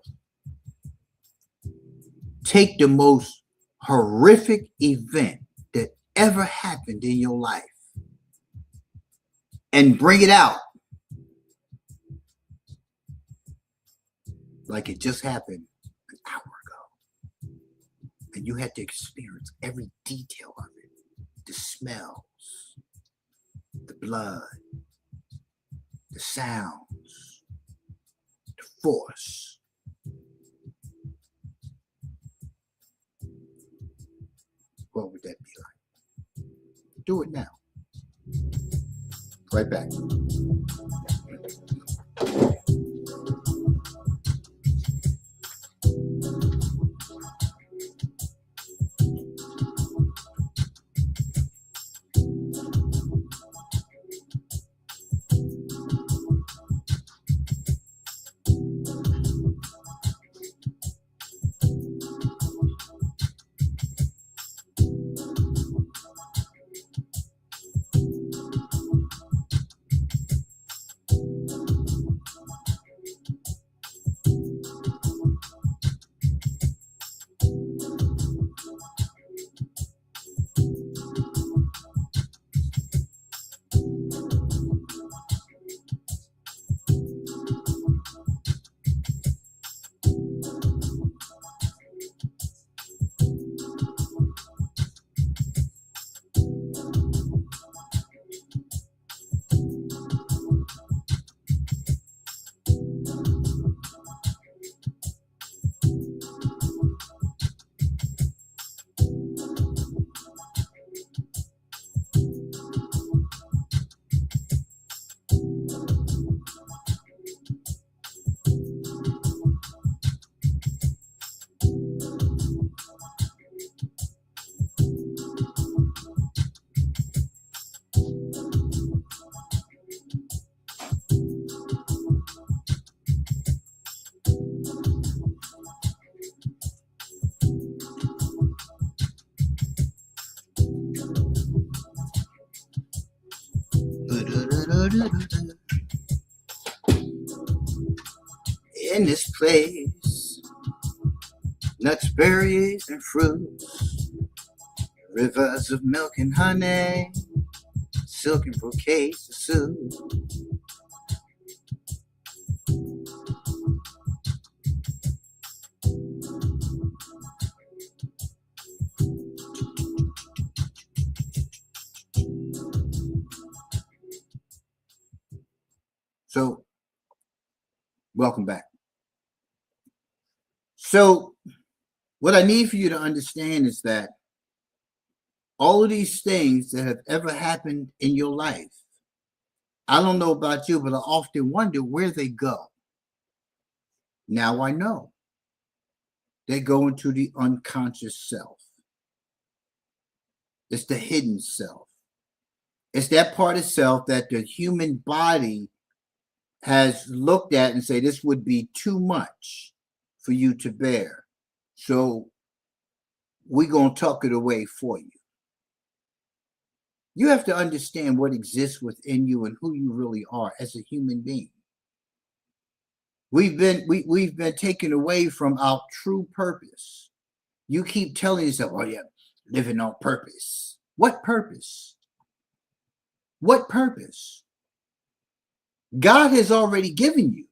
S1: Take the most horrific event that ever happened in your life and bring it out like it just happened an hour ago. And you had to experience every detail of it, the smells, the blood, the sounds, the force. What would that be like? Do it now. Right back. In this place, nuts, berries, and fruits, rivers of milk and honey, silk and brocades to soothe. So, welcome back. So, what I need for you to understand is that all of these things that have ever happened in your life, I don't know about you, but I often wonder where they go. Now I know. They go into the unconscious self. It's the hidden self. It's that part of self that the human body has looked at and say this would be too much for you to bear. So we're going to tuck it away for you. You have to understand what exists within you and who you really are as a human being. We've been taken away from our true purpose. You keep telling yourself, "Oh yeah, living on purpose." What purpose? What purpose? God has already given you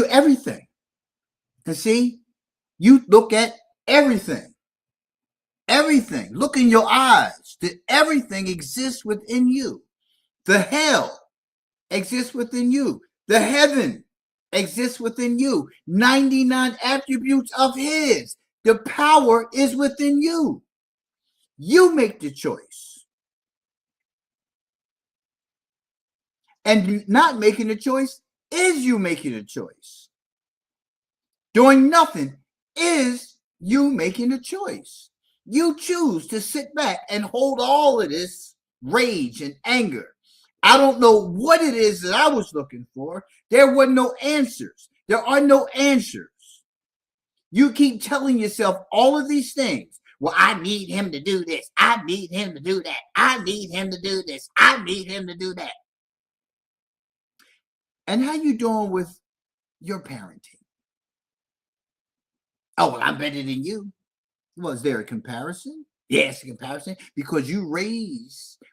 S1: everything. And see, you look at everything. Everything. Look in your eyes. That everything exists within you. The hell exists within you. The heaven exists within you. 99 attributes of his. The power is within you. You make the choice. And not making a choice is you making a choice. Doing nothing is you making a choice. You choose to sit back and hold all of this rage and anger. I don't know what it is that I was looking for. There were no answers. There are no answers. You keep telling yourself all of these things. Well, I need him to do this. I need him to do that. I need him to do this. I need him to do that. And how you doing with your parenting? Oh, well, I'm better than you. Was there a comparison? Yes, comparison, because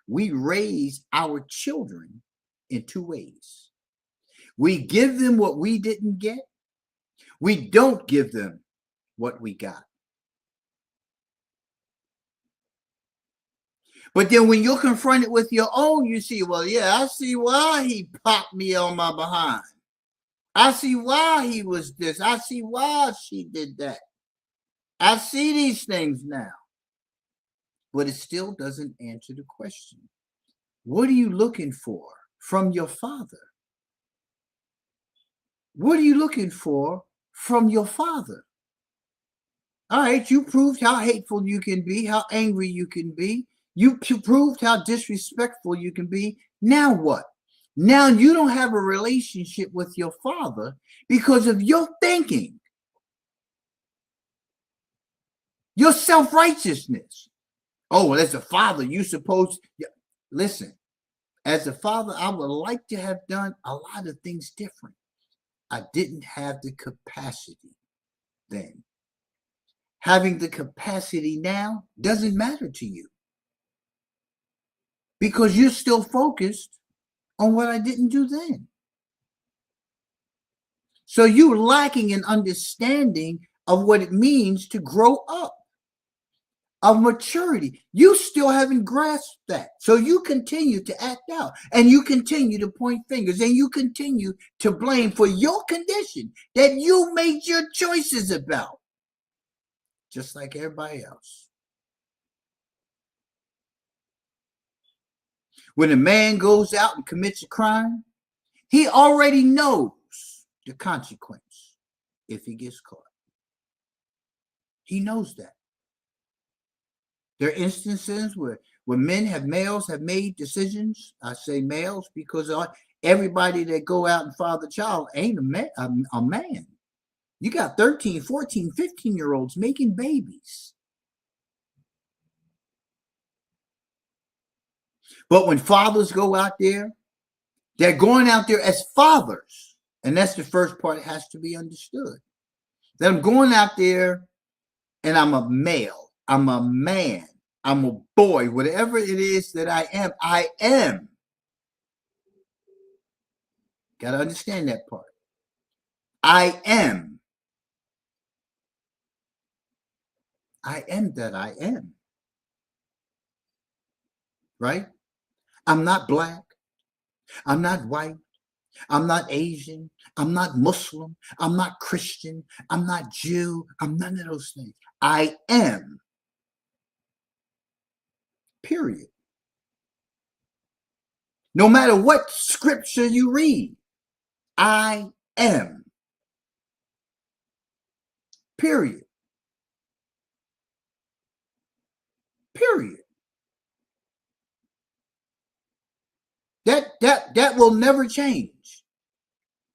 S1: we raise our children in two ways. We give them what we didn't get. We don't give them what we got. But then when you're confronted with your own, you see, well, yeah, I see why he popped me on my behind. I see why he was this. I see why she did that. I see these things now. But it still doesn't answer the question. What are you looking for from your father? What are you looking for from your father? All right, you proved how hateful you can be, how angry you can be. You proved how disrespectful you can be. Now what? Now you don't have a relationship with your father because of your thinking, your self-righteousness. Oh, well, as a father, you supposed, yeah. Listen, as a father, I would like to have done a lot of things different. I didn't have the capacity then. Having the capacity now doesn't matter to you because you're still focused on what I didn't do then. So you're lacking an understanding of what it means to grow up, of maturity. You still haven't grasped that. So you continue to act out and you continue to point fingers and you continue to blame for your condition that you made your choices about, just like everybody else. When a man goes out and commits a crime, he already knows the consequence if he gets caught. He knows that. There are instances where males have made decisions. I say males because everybody that go out and father child ain't a man. You got 13, 14, 15-year-olds making babies. But when fathers go out there, they're going out there as fathers. And that's the first part that has to be understood. That I'm going out there and I'm a male. I'm a man. I'm a boy. Whatever it is that I am, I am. Got to understand that part. I am. I am that I am. Right? I'm not black. I'm not white. I'm not Asian. I'm not Muslim. I'm not Christian. I'm not Jew. I'm none of those things. I am. Period. No matter what scripture you read, I am. Period. Period. That will never change.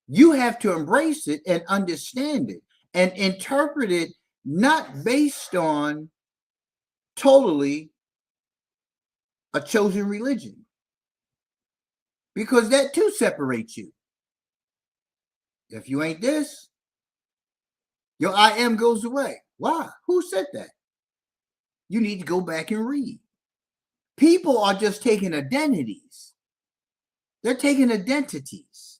S1: You have to embrace it and understand it and interpret it not based on totally a chosen religion, because that too separates you. If you ain't this, your I am goes away. Why? Who said that? You need to go back and read. People are just taking identities. They're taking identities.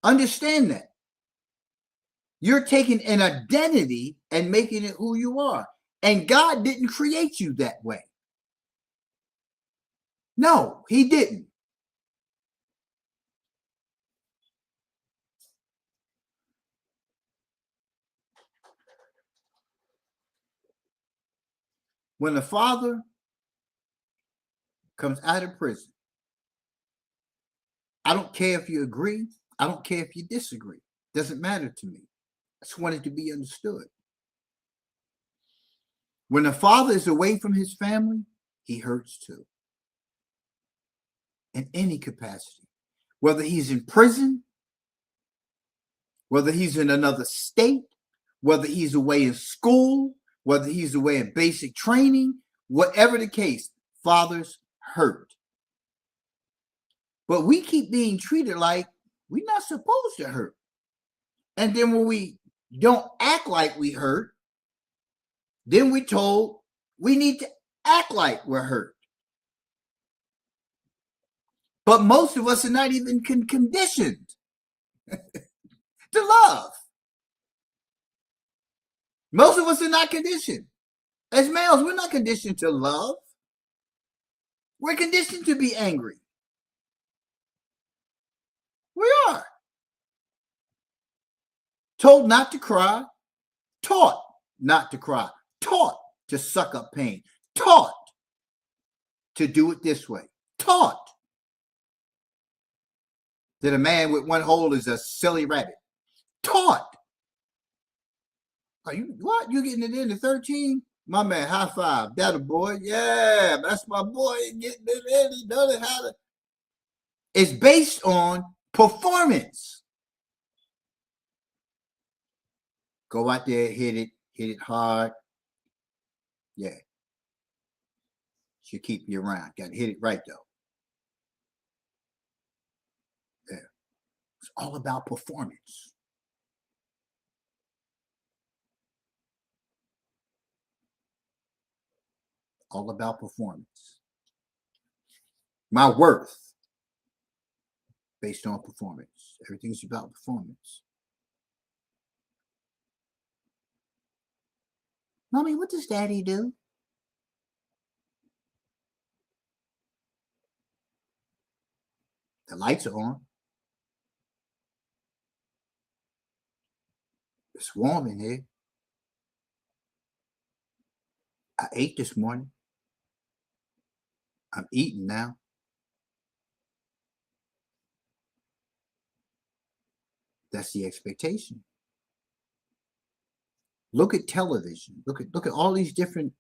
S1: Understand that. You're taking an identity and making it who you are. And God didn't create you that way. No, he didn't. When the father comes out of prison, I don't care if you agree. I don't care if you disagree. Doesn't matter to me. I just want it to be understood. When the father is away from his family, he hurts too. In any capacity. Whether he's in prison, whether he's in another state, whether he's away in school, whether he's away in basic training, whatever the case, fathers hurt. But we keep being treated like we're not supposed to hurt. And then when we don't act like we hurt, Then we're told we need to act like we're hurt. But most of us are not even conditioned to love. Most of us are not conditioned. As males, we're not conditioned to love. We're conditioned to be angry. We are. Told not to cry, taught not to cry, taught to suck up pain, taught to do it this way, taught that a man with one hole is a silly rabbit, taught. Are you what? You getting it into 13? My man, high five. That a boy. Yeah, that's my boy. Getting it in. He knows how to. It's based on performance. Go out there, hit it hard. Yeah. Should keep you around. Got to hit it right, though. Yeah. It's all about performance. All about performance. My worth based on performance. Everything's about performance. Mommy, what does Daddy do? The lights are on. It's warm in here. I ate this morning. I'm eating now. That's the expectation. Look at television. Look at all these different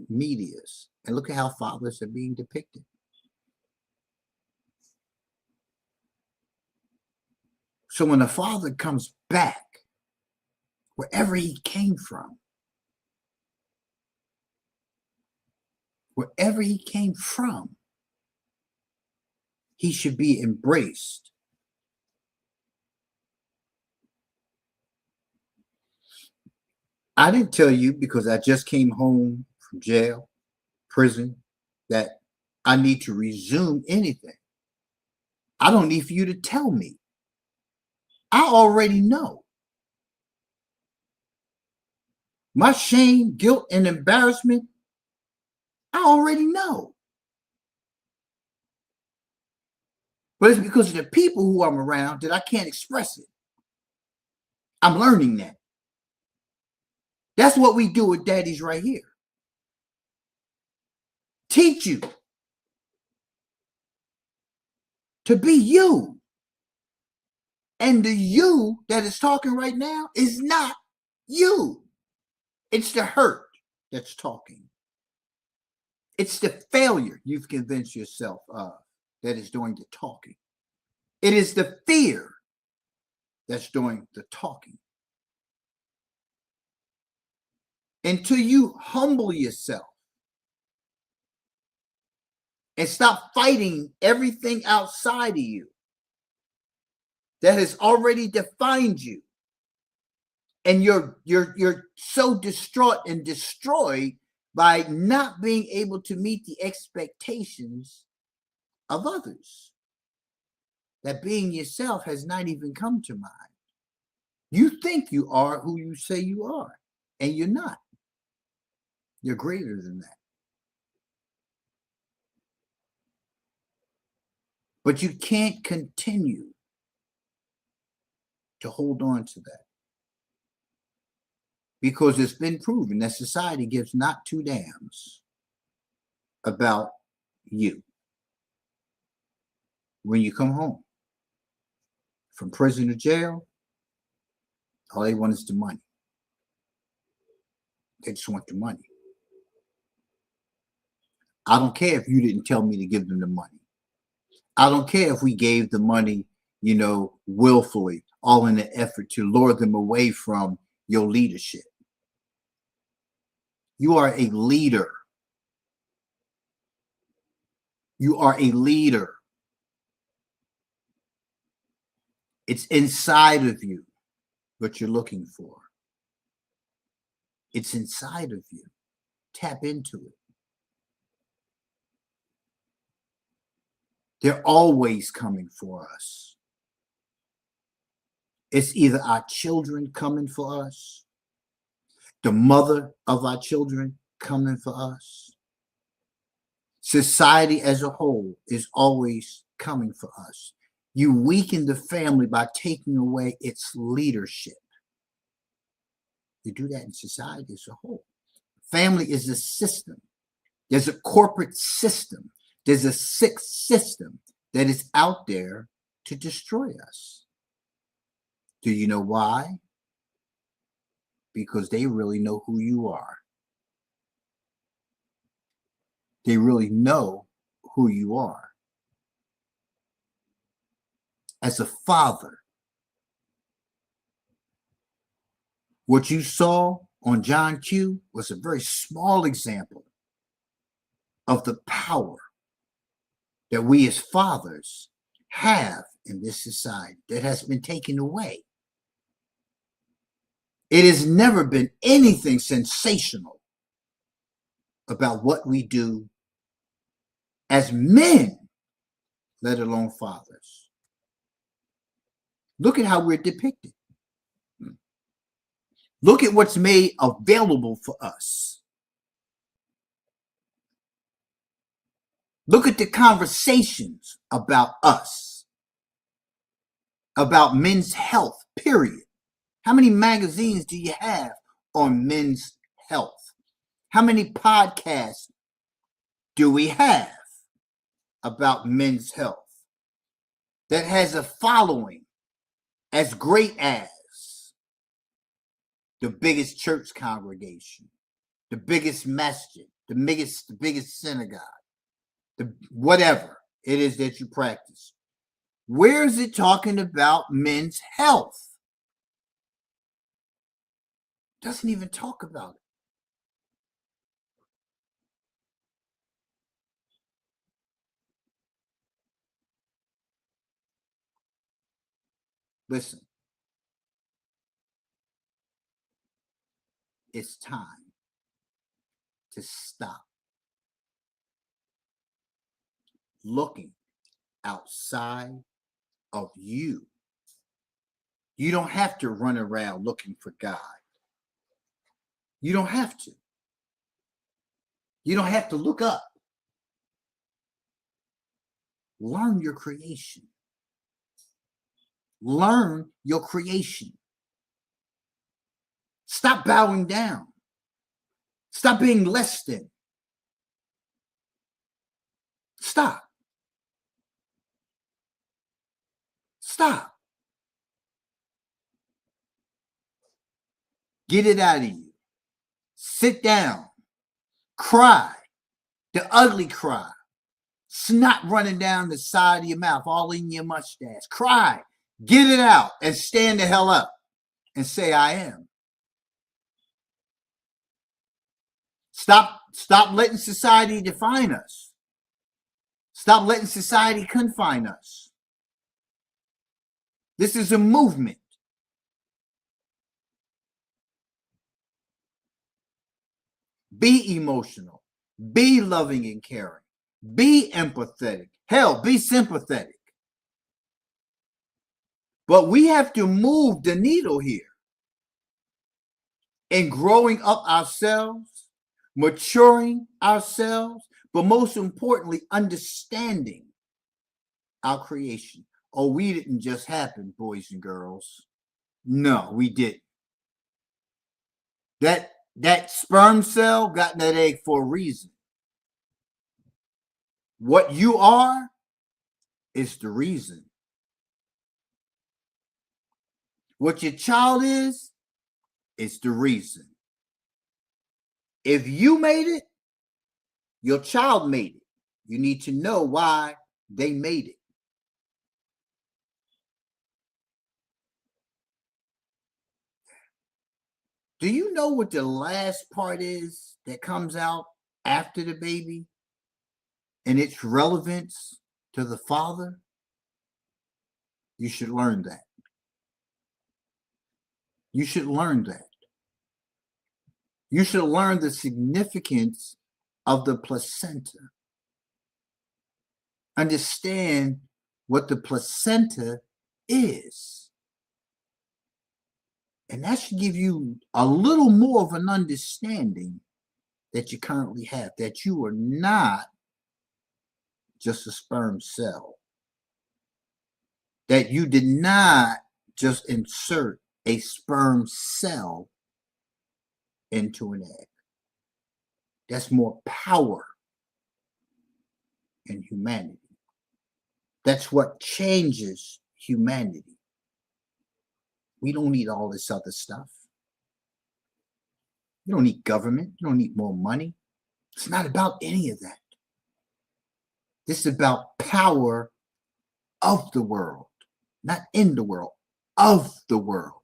S1: medias, and look at how fathers are being depicted. So when a father comes back, wherever he came from, he should be embraced. I didn't tell you because I just came home from jail, prison, that I need to resume anything. I don't need for you to tell me. I already know. My shame, guilt, and embarrassment, I already know. But it's because of the people who I'm around that I can't express it. I'm learning that. That's what we do with daddies right here. Teach you to be you. And the you that is talking right now is not you. It's the hurt that's talking. It's the failure you've convinced yourself of that is doing the talking. It is the fear that's doing the talking. Until you humble yourself and stop fighting everything outside of you that has already defined you, and you're so distraught and destroyed by not being able to meet the expectations of others, that being yourself has not even come to mind. You think you are who you say you are, and you're not. You're greater than that. But you can't continue to hold on to that, because it's been proven that society gives not two damns about you. When you come home from prison or jail, all they want is the money. They just want the money. I don't care if you didn't tell me to give them the money. I don't care if we gave the money, willfully, all in the effort to lure them away from your leadership. You are a leader. You are a leader. It's inside of you what you're looking for. It's inside of you. Tap into it. They're always coming for us. It's either our children coming for us, the mother of our children coming for us. Society as a whole is always coming for us. You weaken the family by taking away its leadership. You do that in society as a whole. Family is a system. There's a corporate system. There's a sick system that is out there to destroy us. Do you know why? Because they really know who you are. They really know who you are. As a father, what you saw on John Q was a very small example of the power that we as fathers have in this society that has been taken away. It has never been anything sensational about what we do as men, let alone fathers. Look at how we're depicted. Look at what's made available for us. Look at the conversations about us, about men's health, period. How many magazines do you have on men's health? How many podcasts do we have about men's health that has a following as great as the biggest church congregation, the biggest masjid, the biggest synagogue, the whatever it is that you practice? Where is it talking about men's health? Doesn't even talk about it. Listen, it's time to stop looking outside of you. You don't have to run around looking for God. You don't have to. You don't have to look up. Learn your creation. Learn your creation. Stop bowing down. Stop being less than. Stop. Stop. Get it out of you. Sit down. Cry. The ugly cry. Snot running down the side of your mouth, all in your mustache. Cry. Get it out and stand the hell up and say, I am. Stop letting society define us. Stop letting society confine us. This is a movement. Be emotional. Be loving and caring. Be empathetic. Hell, be sympathetic. But we have to move the needle here in growing up ourselves, maturing ourselves, but most importantly, understanding our creation. Oh, we didn't just happen, boys and girls. No, we didn't. That sperm cell got in that egg for a reason. What you are is the reason. What your child is the reason. If you made it, your child made it. You need to know why they made it. Do you know what the last part is that comes out after the baby and its relevance to the father? You should learn that. You should learn that. You should learn the significance of the placenta. Understand what the placenta is. And that should give you a little more of an understanding that you currently have, that you are not just a sperm cell, that you did not just insert a sperm cell into an egg. That's more power in humanity. That's what changes humanity. We don't need all this other stuff. You don't need government. You don't need more money. It's not about any of that. This is about power of the world, not in the world, of the world.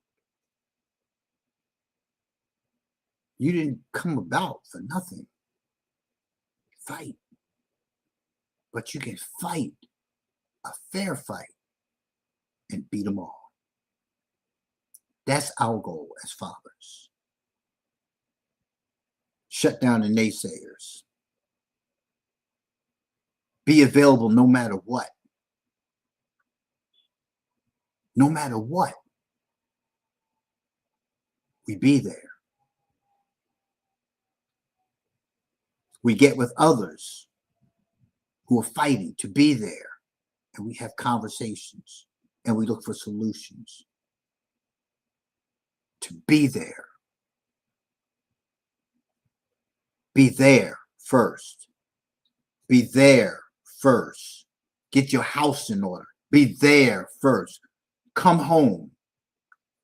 S1: You didn't come about for nothing. Fight. But you can fight a fair fight and beat them all. That's our goal as fathers. Shut down the naysayers. Be available no matter what. No matter what. We be there. We get with others who are fighting to be there, and we have conversations, and we look for solutions. To be there. Be there first. Be there first. Get your house in order. Be there first. Come home.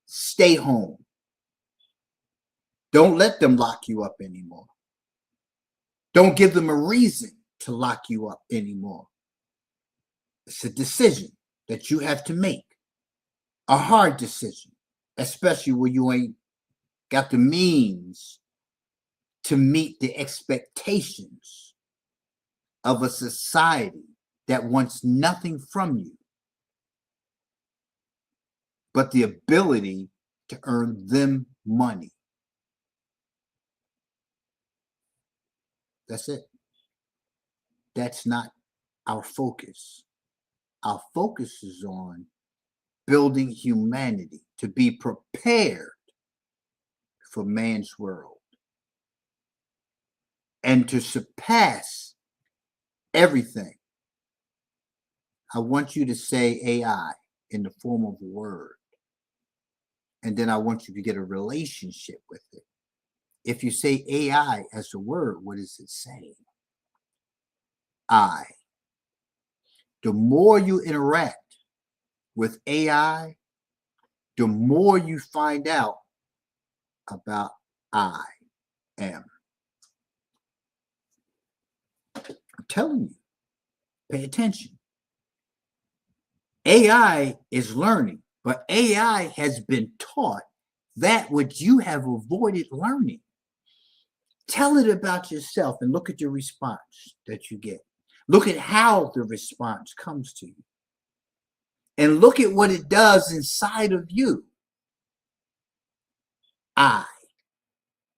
S1: Stay home. Don't let them lock you up anymore. Don't give them a reason to lock you up anymore. It's a decision that you have to make. A hard decision, especially when you ain't got the means to meet the expectations of a society that wants nothing from you but the ability to earn them money. That's it. That's not our focus. Our focus is on building humanity to be prepared for man's world and to surpass everything. I want you to say AI in the form of a word. And then I want you to get a relationship with it. If you say AI as a word, what is it saying? I. The more you interact with AI, the more you find out about I am. I'm telling you, pay attention. AI is learning, but AI has been taught that which you have avoided learning. Tell it about yourself and look at your response that you get. Look at how the response comes to you. And look at what it does inside of you. I.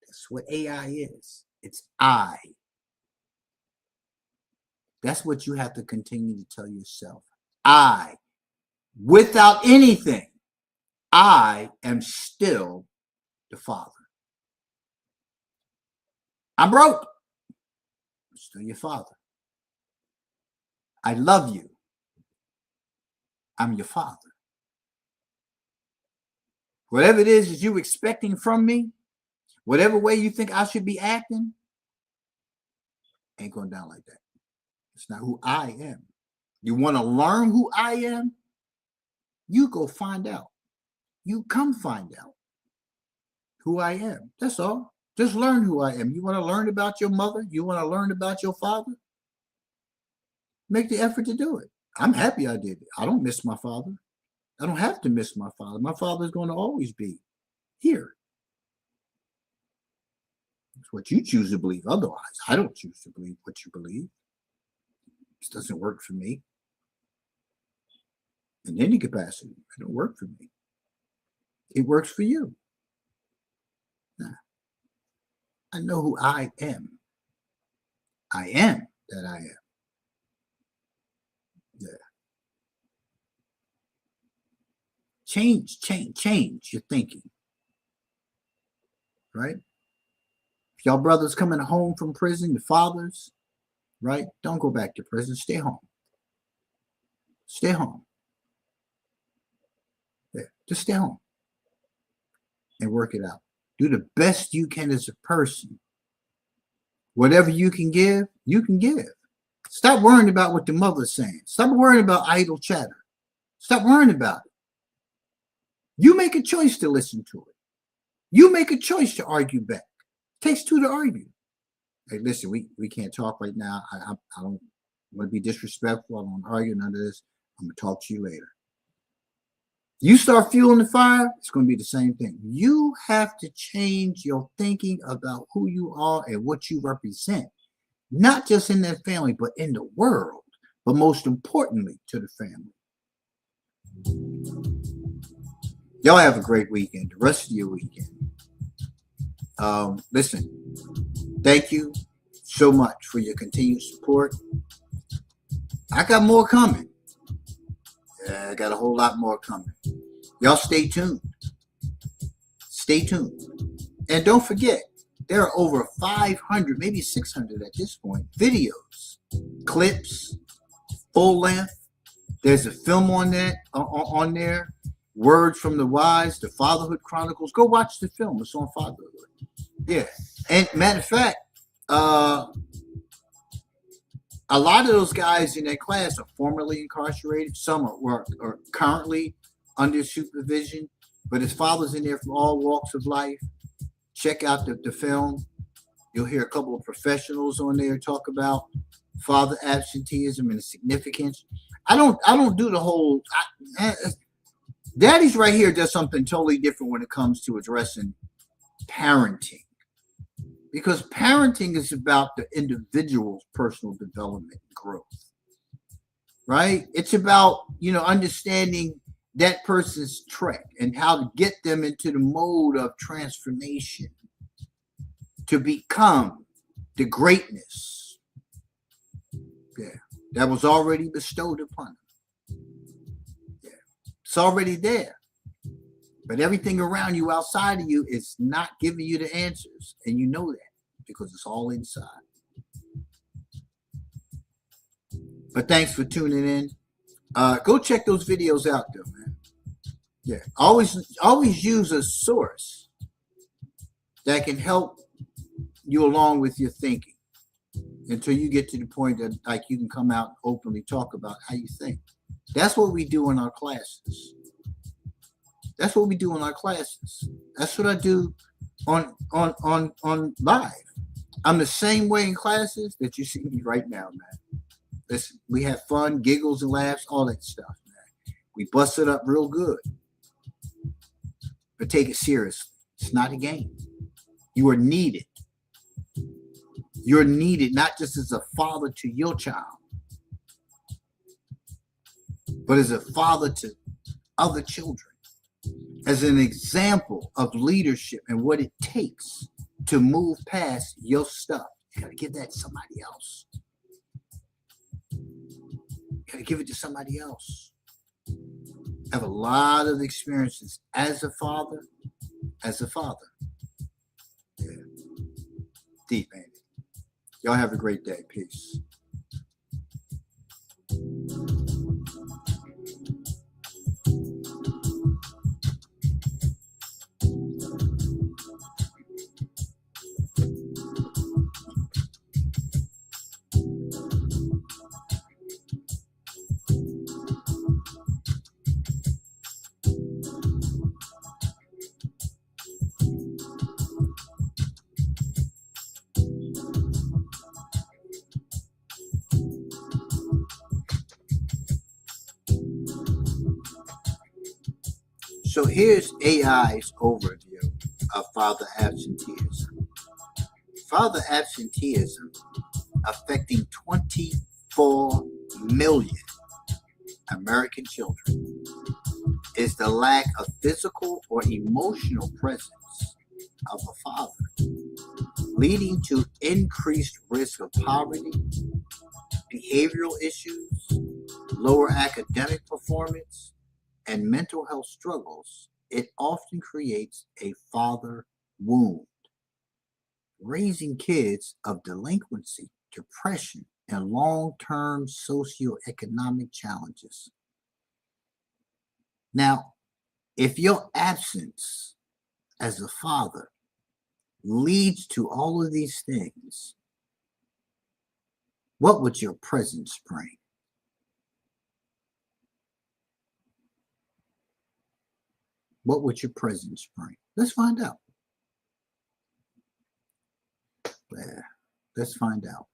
S1: That's what AI is. It's I. That's what you have to continue to tell yourself. I. Without anything, I am still the Father. I'm broke. I'm still your Father. I love you. I'm your Father. Whatever it is that you're expecting from me, whatever way you think I should be acting, ain't going down like that. It's not who I am. You want to learn who I am? You go find out. You come find out who I am. That's all. Just learn who I am. You want to learn about your mother? You want to learn about your father? Make the effort to do it. I'm happy I did it. I don't miss my father. I don't have to miss my father. My father is going to always be here. It's what you choose to believe. Otherwise, I don't choose to believe what you believe. This doesn't work for me. In any capacity, it don't work for me. It works for you. Nah. I know who I am. I am that I am. Yeah. Change your thinking. Right? If y'all brothers coming home from prison, your fathers, right? Don't go back to prison. Stay home. Stay home. Yeah. Just stay home and work it out. Do the best you can as a person. Whatever you can give, you can give. Stop worrying about what the mother's saying. Stop worrying about idle chatter. Stop worrying about it. You make a choice to listen to it. You make a choice to argue back. It takes two to argue. Hey, listen, we can't talk right now. I don't want to be disrespectful. I don't want to argue, none of this. I'm going to talk to you later. You start fueling the fire, it's going to be the same thing. You have to change your thinking about who you are and what you represent, not just in that family, but in the world, but most importantly to the family. Y'all have a great weekend, the rest of your weekend. Listen, thank you so much for your continued support. I got more coming. I got a whole lot more coming. Y'all stay tuned. Stay tuned. And don't forget, there are over 500, maybe 600 at this point, videos, clips, full length. There's a film on that on there. Words from the Wise, the Fatherhood Chronicles. Go watch the film. It's on Fatherhood. Yeah. And matter of fact, a lot of those guys in that class are formerly incarcerated. Some are currently under supervision, but his father's in there from all walks of life. Check out the film. You'll hear a couple of professionals on there talk about father absenteeism and the significance. I don't do the whole. Daddy's right here does something totally different when it comes to addressing parenting. Because parenting is about the individual's personal development and growth, right? It's about, understanding that person's trek and how to get them into the mode of transformation to become the greatness, that was already bestowed upon them. Yeah, it's already there. But everything around you, outside of you, is not giving you the answers. And you know that because it's all inside. But thanks for tuning in. Go check those videos out, though, man. Yeah, always use a source that can help you along with your thinking until you get to the point that, like, you can come out and openly talk about how you think. That's what we do in our classes. That's what we do in our classes. That's what I do on live. I'm the same way in classes that you see me right now, man. Listen, we have fun, giggles and laughs, all that stuff, man. We bust it up real good. But take it seriously. It's not a game. You are needed. You're needed not just as a father to your child, but as a father to other children. As an example of leadership and what it takes to move past your stuff. You got to give that to somebody else. You got to give it to somebody else. I have a lot of experiences as a father. Yeah. Deep, man. Y'all have a great day. Peace. So here's AI's overview of father absenteeism. Father absenteeism affecting 24 million American children is the lack of physical or emotional presence of a father, leading to increased risk of poverty, behavioral issues, lower academic performance, and mental health struggles. It often creates a father wound, raising kids of delinquency, depression, and long-term socioeconomic challenges. Now, if your absence as a father leads to all of these things, what would your presence bring? What would your presence bring? Let's find out. Let's find out.